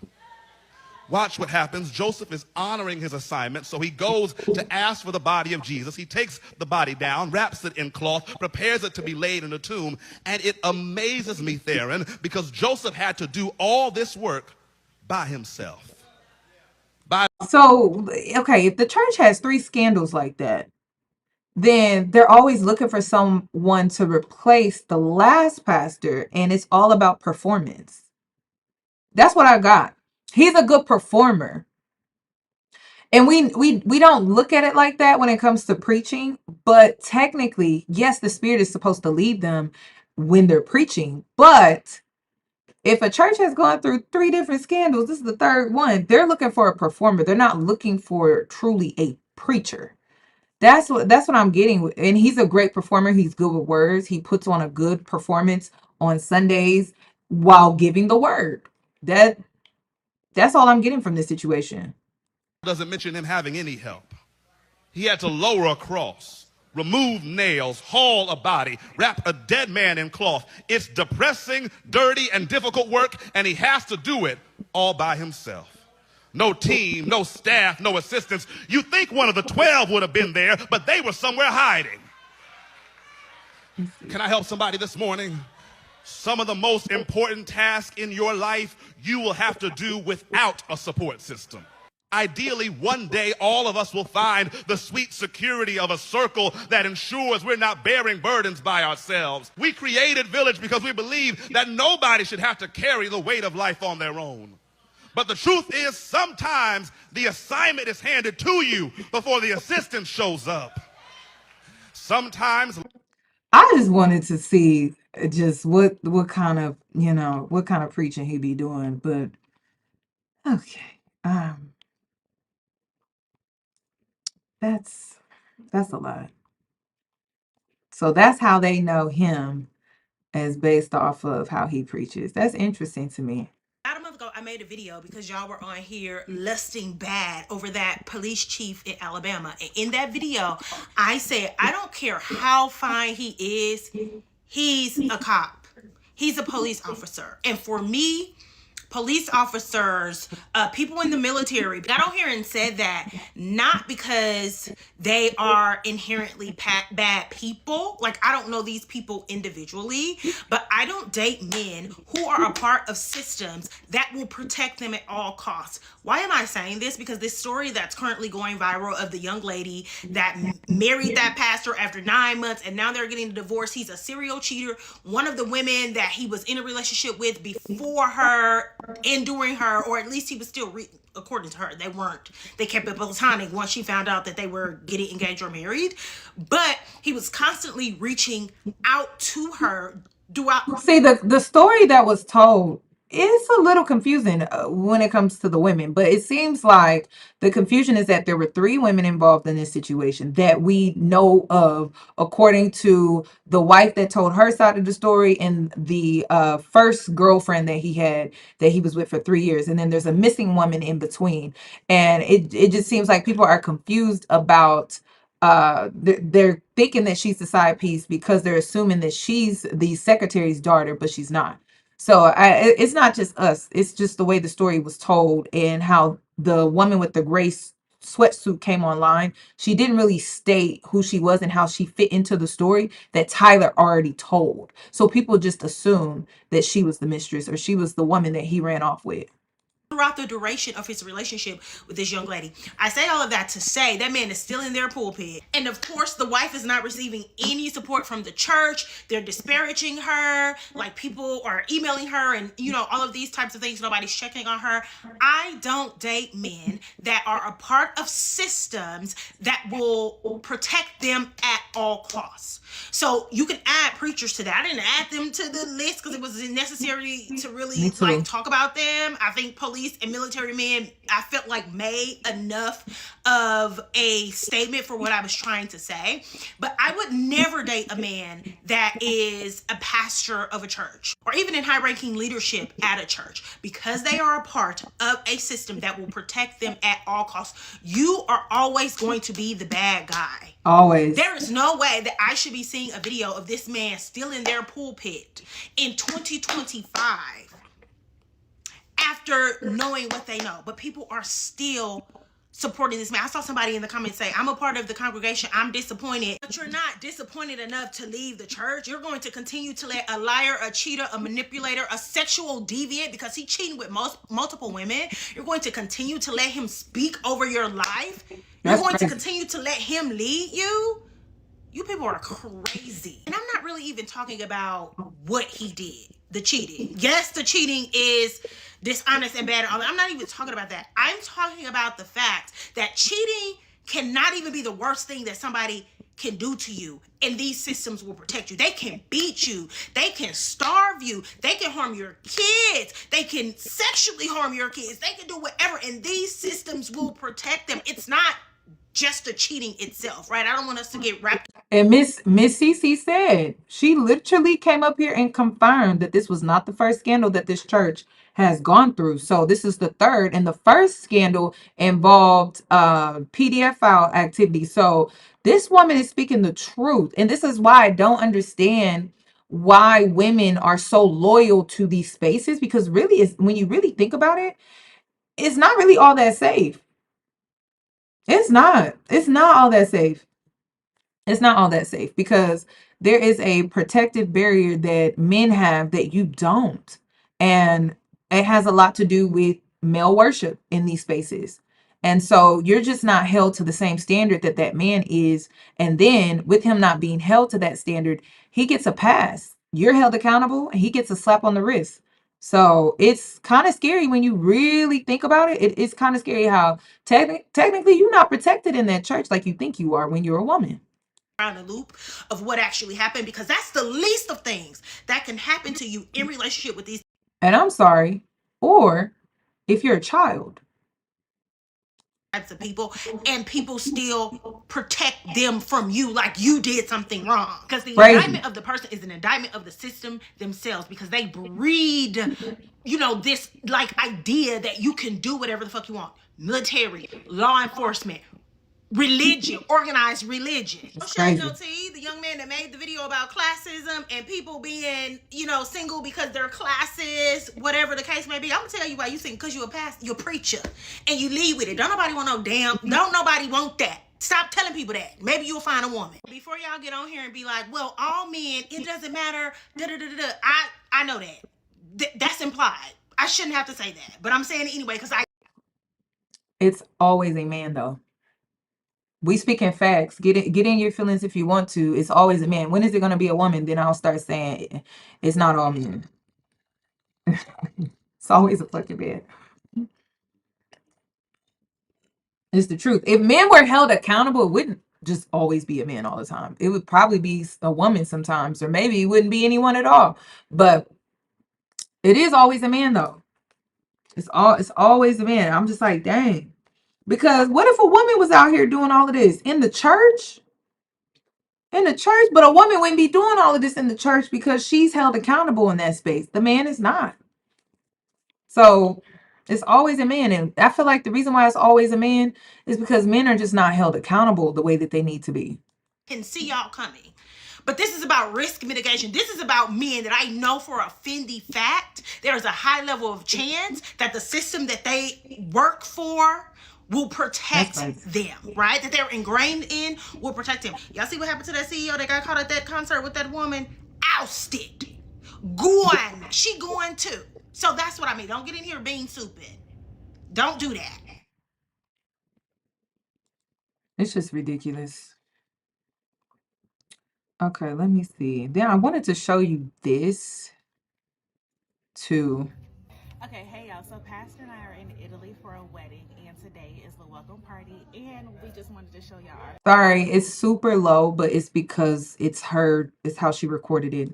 Watch what happens. Joseph is honoring his assignment, so he goes to ask for the body of Jesus. He takes the body down, wraps it in cloth, prepares it to be laid in a tomb, and it amazes me, Theron, because Joseph had to do all this work by himself. So, okay, if the church has 3 scandals like that, then they're always looking for someone to replace the last pastor, and it's all about performance. That's what I got. He's a good performer. And we don't look at it like that when it comes to preaching, but technically, yes, the spirit is supposed to lead them when they're preaching. But if a church has gone through 3 different scandals, this is the third one, they're looking for a performer. They're not looking for truly a preacher. That's what I'm getting. And he's a great performer. He's good with words. He puts on a good performance on Sundays while giving the word. That's all I'm getting from this situation. Doesn't mention him having any help. He had to lower a cross, remove nails, haul a body, wrap a dead man in cloth. It's depressing, dirty, and difficult work, and he has to do it all by himself. No team, no staff, no assistants. You think one of the 12 would have been there, but they were somewhere hiding. Can I help somebody this morning? Some of the most important tasks in your life you will have to do without a support system. Ideally, one day, all of us will find the sweet security of a circle that ensures we're not bearing burdens by ourselves. We created Village because we believe that nobody should have to carry the weight of life on their own. But the truth is, sometimes the assignment is handed to you before the assistance shows up. Sometimes I just wanted to see just what kind of, what kind of preaching he be doing, but okay. That's a lot. So that's how they know him, as based off of how he preaches. That's interesting to me. About a month ago, I made a video because y'all were on here lusting bad over that police chief in Alabama. And in that video, I said, I don't care how fine he is, he's a cop. He's a police officer. And for me, police officers, people in the military. Got on here and said that not because they are inherently bad people. Like, I don't know these people individually, but I don't date men who are a part of systems that will protect them at all costs. Why am I saying this? Because this story that's currently going viral of the young lady that married that pastor after 9 months and now they're getting a divorce. He's a serial cheater. One of the women that he was in a relationship with before her and during her, or at least he was still according to her, they weren't. They kept it platonic once she found out that they were getting engaged or married. But he was constantly reaching out to her throughout. See, the story that was told is a little confusing when it comes to the women, but it seems like the confusion is that there were 3 women involved in this situation that we know of, according to the wife that told her side of the story and the first girlfriend that he had that he was with for 3 years, and then there's a missing woman in between, and it just seems like people are confused about they're thinking that she's the side piece because they're assuming that she's the secretary's daughter, but she's not. So it's not just us, it's just the way the story was told and how the woman with the gray sweatsuit came online. She didn't really state who she was and how she fit into the story that Tyler already told, so people just assume that she was the mistress or she was the woman that he ran off with throughout the duration of his relationship with this young lady. I say all of that to say that man is still in their pulpit. And of course, the wife is not receiving any support from the church. They're disparaging her. Like, people are emailing her and, you know, all of these types of things. Nobody's checking on her. I don't date men that are a part of systems that will protect them at all costs. So you can add preachers to that. I didn't add them to the list because it was necessary to really like talk about them. I think police and military men, I felt like made enough of a statement for what I was trying to say. But I would never date a man that is a pastor of a church or even in high-ranking leadership at a church, because they are a part of a system that will protect them at all costs. You are always going to be the bad guy. always. There is no way that I should be seeing a video of this man still in their pulpit in 2025 after knowing what they know. But people are still supporting this man. I saw somebody in the comments say, I'm a part of the congregation, I'm disappointed. But you're not disappointed enough to leave the church. You're going to continue to let a liar, a cheater, a manipulator, a sexual deviant, because he's cheating with multiple women. You're going to continue to let him speak over your life. You're going to continue to let him lead you. You people are crazy. And I'm not really even talking about what he did, the cheating. Yes, the cheating is dishonest and bad. I'm not even talking about that. I'm talking about the fact that cheating cannot even be the worst thing that somebody can do to you, and these systems will protect you. They can beat you, they can starve you, they can harm your kids, they can sexually harm your kids, they can do whatever, and these systems will protect them. It's not just the cheating itself, right? I don't want us to get wrapped. And Miss Cece said, she literally came up here and confirmed that this was not the first scandal that this church has gone through. So this is the third, and the first scandal involved PDF file activity. So this woman is speaking the truth, and this is why I don't understand why women are so loyal to these spaces, because really, is when you really think about it, it's not really all that safe. It's not all that safe. It's not all that safe because there is a protective barrier that men have that you don't. And it has a lot to do with male worship in these spaces. And so you're just not held to the same standard that that man is. And then with him not being held to that standard, he gets a pass. You're held accountable and he gets a slap on the wrist. So it's kind of scary when you really think about it. It's kind of scary how technically you're not protected in that church like you think you are when you're a woman. Around the loop of what actually happened, because that's the least of things that can happen to you in relationship with these. And I'm sorry, or if you're a child. Types of people, and people still protect them from you like you did something wrong, because the indictment of the person is an indictment of the system themselves, because they breed, you know, this like idea that you can do whatever the fuck you want. Military, law enforcement, religion, organized religion. It's Shade crazy. No Tea, the young man that made the video about classism and people being, single because they're classes, whatever the case may be. I'm gonna tell you why you sing, because you're a pastor, you're a preacher, and you lead with it. Don't nobody want don't nobody want that. Stop telling people that. Maybe you'll find a woman. Before y'all get on here and be like, well, all men, it doesn't matter. I know that. That's implied. I shouldn't have to say that, but I'm saying it anyway because It's always a man, though. We speaking facts. Get in your feelings if you want to. It's always a man. When is it going to be a woman? Then I'll start saying it's not all men. It's always a fucking man. It's the truth. If men were held accountable, it wouldn't just always be a man all the time. It would probably be a woman sometimes, or maybe it wouldn't be anyone at all. But it is always a man, though. It's always a man. I'm just like, dang. Because what if a woman was out here doing all of this in the church? In the church, but a woman wouldn't be doing all of this in the church because she's held accountable in that space. The man is not. So it's always a man. And I feel like the reason why it's always a man is because men are just not held accountable the way that they need to be. can see y'all coming. But this is about risk mitigation. This is about men that I know for a Fendi fact. There is a high level of chance that the system that they work for will protect them, right? That they're ingrained in will protect them. Y'all see what happened to that CEO that got caught at that concert with that woman? Ousted. Gone. She going too. So that's what I mean. Don't get in here being stupid. Don't do that. It's just ridiculous. Okay, let me see. Then I wanted to show you this too. Okay, hey y'all. So Pastor and I are in Italy for a wedding, and today is the welcome party, and we just wanted to show y'all our. Sorry, it's super low, but it's because it's how she recorded it.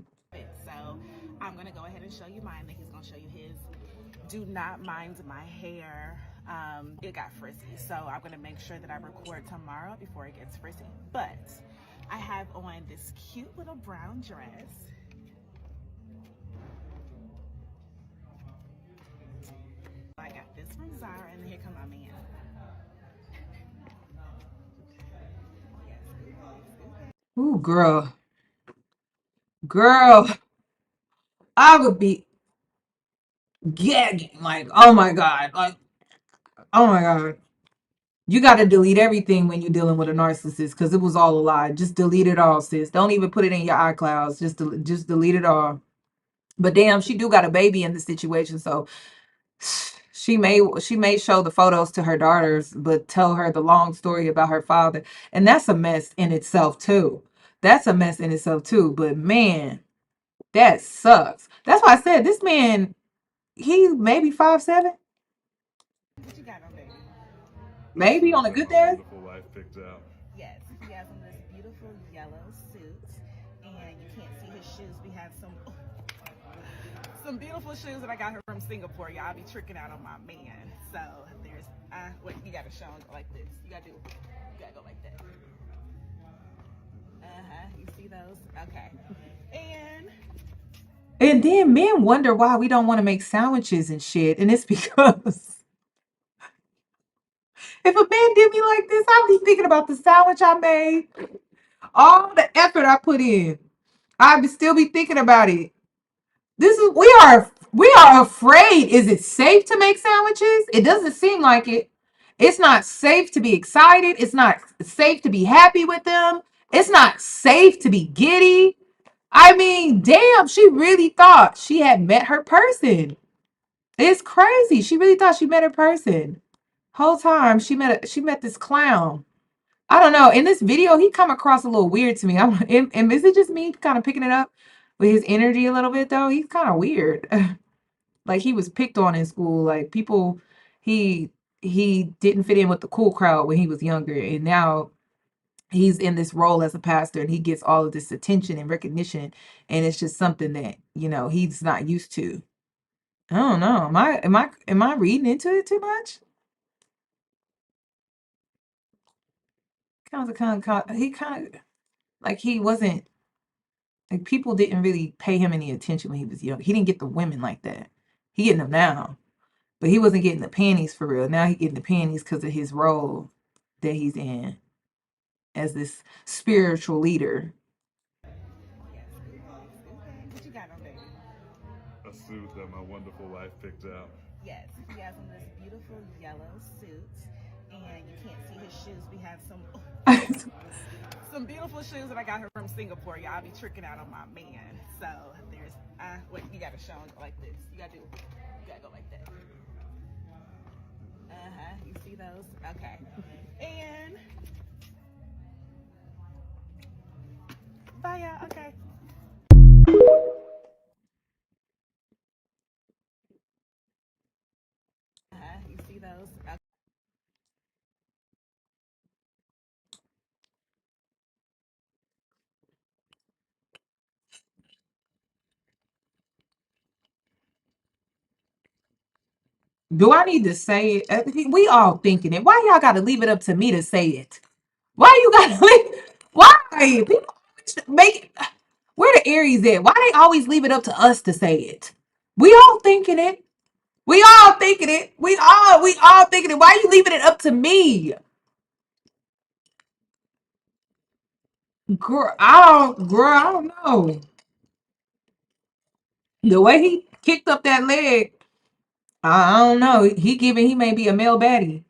So I'm gonna go ahead and show you mine, then he's gonna show you his. Do not mind my hair. It got frizzy, so I'm gonna make sure that I record tomorrow before it gets frizzy. But I have on this cute little brown dress. I got this from Zara, and then here come my man. Ooh, girl. Girl. I would be gagging. Like, oh my God. Like, oh my God. You got to delete everything when you're dealing with a narcissist because it was all a lie. Just delete it all, sis. Don't even put it in your iClouds. Just delete it all. But damn, she do got a baby in the situation, so she may show the photos to her daughters, but tell her the long story about her father, and that's a mess in itself too. That's a mess in itself too. But man, that sucks. That's why I said this man, he maybe 5'7". What you got on, baby? Maybe on a good day. Beautiful life picked out. Yes, he has on this beautiful yellow suit, and you can't see his shoes. We have some beautiful shoes that I got her from Singapore. Y'all be tricking out on my man. So there's, wait, you gotta show him like this. You gotta go like that. You see those? Okay. And then men wonder why we don't want to make sandwiches and shit, and it's because if a man did me like this, I'd be thinking about the sandwich I made, all the effort I put in. I'd still be thinking about it. We are afraid. Is it safe to make sandwiches? It doesn't seem like it. It's not safe to be excited. It's not safe to be happy with them. It's not safe to be giddy. I mean, damn, she really thought she had met her person. It's crazy. She really thought she met her person. Whole time she met this clown. I don't know. In this video, he come across a little weird to me. And is it just me kind of picking it up with his energy a little bit though? He's kind of weird. Like he was picked on in school. Like people, he didn't fit in with the cool crowd when he was younger, and now he's in this role as a pastor, and he gets all of this attention and recognition, and it's just something that he's not used to. I don't know. Am I reading into it too much? He kind of like he wasn't like people didn't really pay him any attention when he was young. He didn't get the women like that. He getting them now, but he wasn't getting the panties for real. Now he getting the panties because of his role that he's in. as this spiritual leader. What you got on, baby? A suit that my wonderful wife picked out. Yes, he has on this beautiful yellow suit, and you can't see his shoes. We have some beautiful shoes that I got her from Singapore. Y'all be tricking out on my man. So there's, wait, you gotta show him like this. You gotta go like that. You see those? Okay. And bye, y'all. Okay. You see those? Okay. Do I need to say it? We all thinking it. Why y'all got to leave it up to me to say it? Why you got to leave? Why people make where the Aries at? Why they always leave it up to us to say it? We all thinking it. We all thinking it. We all thinking it. Why you leaving it up to me? Girl, I don't know. The way he kicked up that leg, I don't know. He may be a male baddie.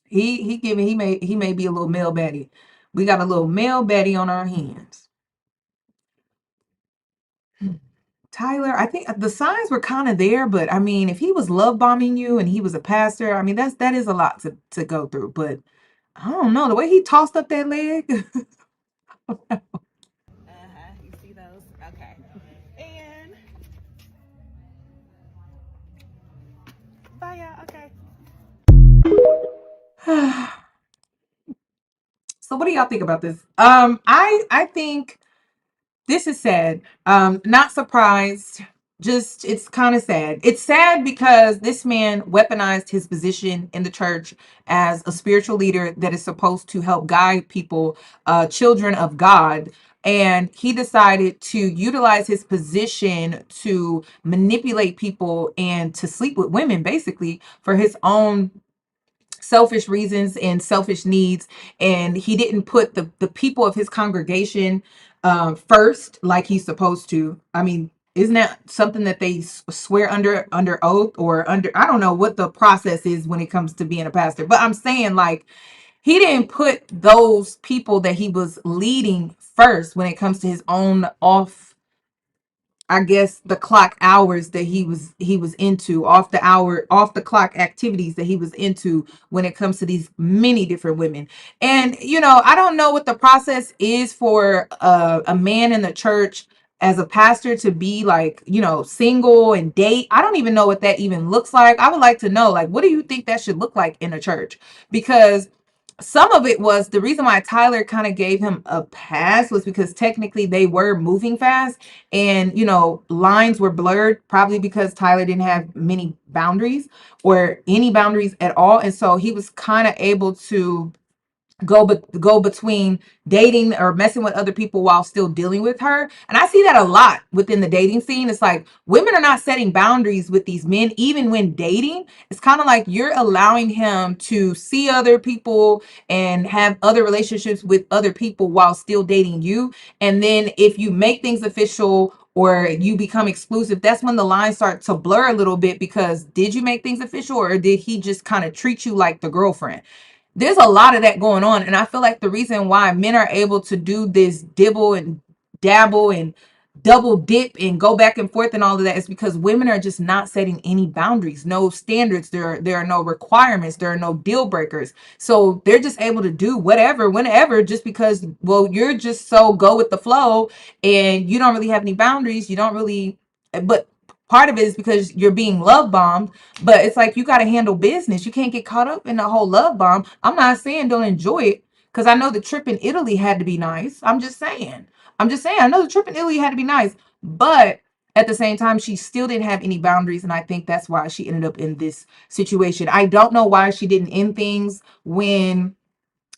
He may be a little male baddie. We got a little male baddie on our hands. Tyler, I think the signs were kind of there, but I mean, if he was love bombing you and he was a pastor, I mean that is a lot to go through. But I don't know the way he tossed up that leg. You see those? Okay. And bye, y'all. Okay. So what do y'all think about this? I think this is sad. Not surprised. Just it's kind of sad. It's sad because this man weaponized his position in the church as a spiritual leader that is supposed to help guide people, children of God. And he decided to utilize his position to manipulate people and to sleep with women, basically, for his own selfish reasons and selfish needs. And he didn't put the people of his congregation first like he's supposed to. I mean, isn't that something that they swear under oath or under, I don't know what the process is when it comes to being a pastor, but I'm saying like he didn't put those people that he was leading first when it comes to his own off, I guess, the clock hours that he was into, off the clock activities that he was into when it comes to these many different women. And I don't know what the process is for a man in the church as a pastor to be like, single and date. I don't even know what that even looks like. I would like to know, like, what do you think that should look like in a church? Because some of it was the reason why Tyler kind of gave him a pass was because technically they were moving fast and lines were blurred, probably because Tyler didn't have many boundaries or any boundaries at all. And so he was kind of able to go between dating or messing with other people while still dealing with her. And I see that a lot within the dating scene. It's like women are not setting boundaries with these men even when dating. It's kind of like you're allowing him to see other people and have other relationships with other people while still dating you. And then if you make things official or you become exclusive, that's when the lines start to blur a little bit, because did you make things official or did he just kind of treat you like the girlfriend? There's a lot of that going on. And I feel like the reason why men are able to do this dibble and dabble and double dip and go back and forth and all of that is because women are just not setting any boundaries, no standards. There are no requirements. There are no deal breakers. So they're just able to do whatever, whenever, just because, well, you're just so go with the flow and you don't really have any boundaries. You don't really, but part of it is because you're being love bombed. But it's like you got to handle business. You can't get caught up in the whole love bomb. I'm not saying don't enjoy it, because I know the trip in Italy had to be nice. I'm just saying. I know the trip in Italy had to be nice. But at the same time, she still didn't have any boundaries. And I think that's why she ended up in this situation. I don't know why she didn't end things when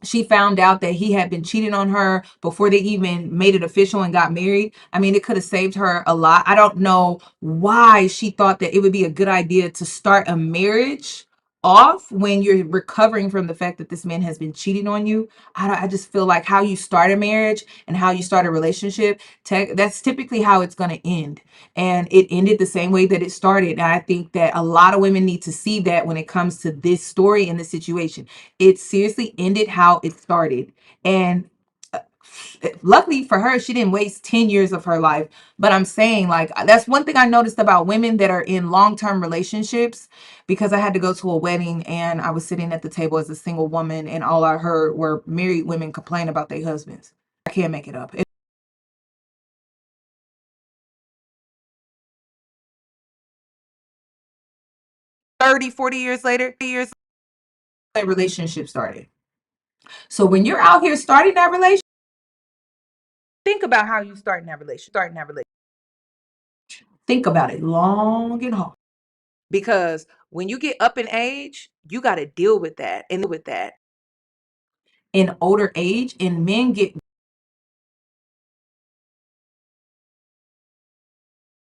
she found out that he had been cheating on her before they even made it official and got married. I mean, it could have saved her a lot. I don't know why she thought that it would be a good idea to start a marriage off when you're recovering from the fact that this man has been cheating on you. I just feel like how you start a marriage and how you start a relationship, that's typically how it's going to end. And it ended the same way that it started. And I think that a lot of women need to see that when it comes to this story and this situation. It seriously ended how it started. And luckily for her, she didn't waste 10 years of her life. But I'm saying, like, that's one thing I noticed about women that are in long-term relationships, because I had to go to a wedding and I was sitting at the table as a single woman, and all I heard were married women complain about their husbands. I can't make it up. 30, 40 years later, that relationship started. So when you're out here starting that relationship, think about how you starting that relationship. Think about it long and hard. Because when you get up in age, you got to deal with that. And with that, in older age, and men get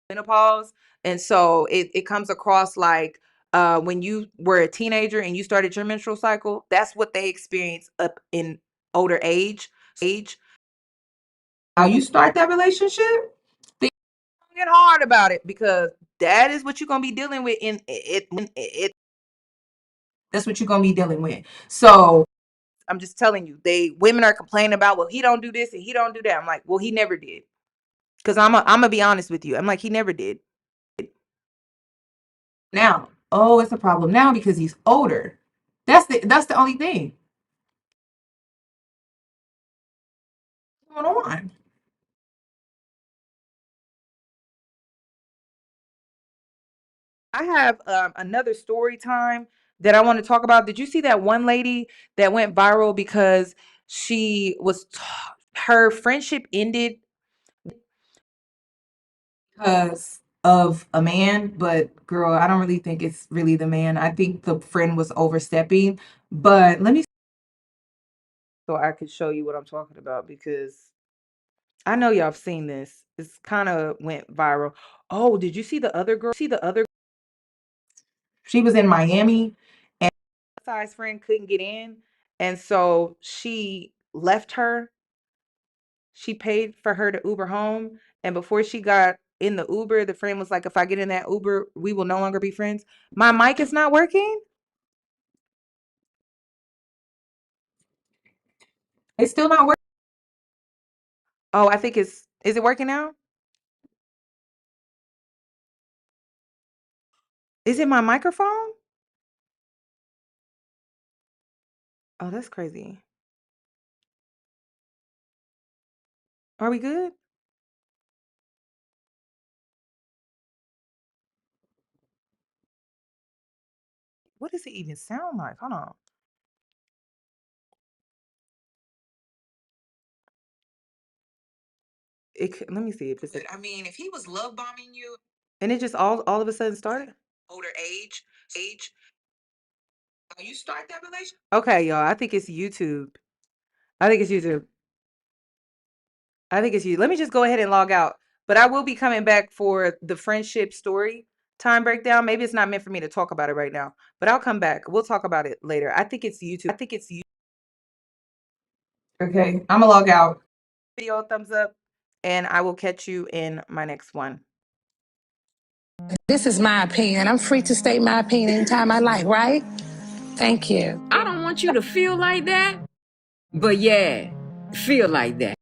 menopause. And so it comes across like when you were a teenager and you started your menstrual cycle, that's what they experience up in older age. How you start that relationship, think long and hard about it, because that is what you're going to be dealing with in it. That's what you're going to be dealing with. So I'm just telling you, women are complaining about, well, he don't do this and he don't do that. I'm like, well, he never did. Because I'm gonna be honest with you. I'm like, he never did. Now, oh, it's a problem now because he's older. That's the only thing going on. I have another story time that I want to talk about. Did you see that one lady that went viral because her friendship ended because of a man? But girl, I don't really think it's really the man. I think the friend was overstepping. But let me, so I could show you what I'm talking about, because I know y'all have seen this. It's kind of went viral. Oh, did you see the other girl? She was in Miami and a size friend couldn't get in. And so she left her. She paid for her to Uber home. And before she got in the Uber, the friend was like, if I get in that Uber, we will no longer be friends. My mic is not working. It's still not working. Oh, I think is it working now? Is it my microphone? Oh, that's crazy. Are we good? What does it even sound like? Hold on. Let me see if it's. I mean, if he was love bombing you, and it just all of a sudden started. Older age. How you start that relationship? Okay, y'all. I think it's YouTube. I think it's YouTube. I think it's you. Let me just go ahead and log out. But I will be coming back for the friendship story time breakdown. Maybe it's not meant for me to talk about it right now, but I'll come back. We'll talk about it later. I think it's YouTube. Okay, I'm gonna log out. Video thumbs up, and I will catch you in my next one. This is my opinion. I'm free to state my opinion anytime I like, right? Thank you. I don't want you to feel like that, but yeah, feel like that.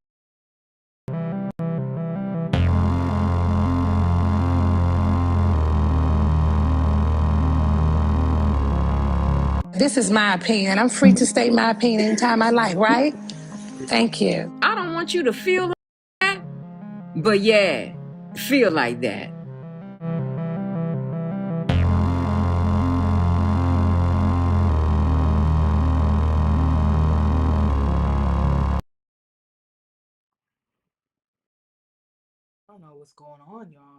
This is my opinion. I'm free to state my opinion anytime I like, right? Thank you. I don't want you to feel like that, but yeah, feel like that. I don't know what's going on, y'all.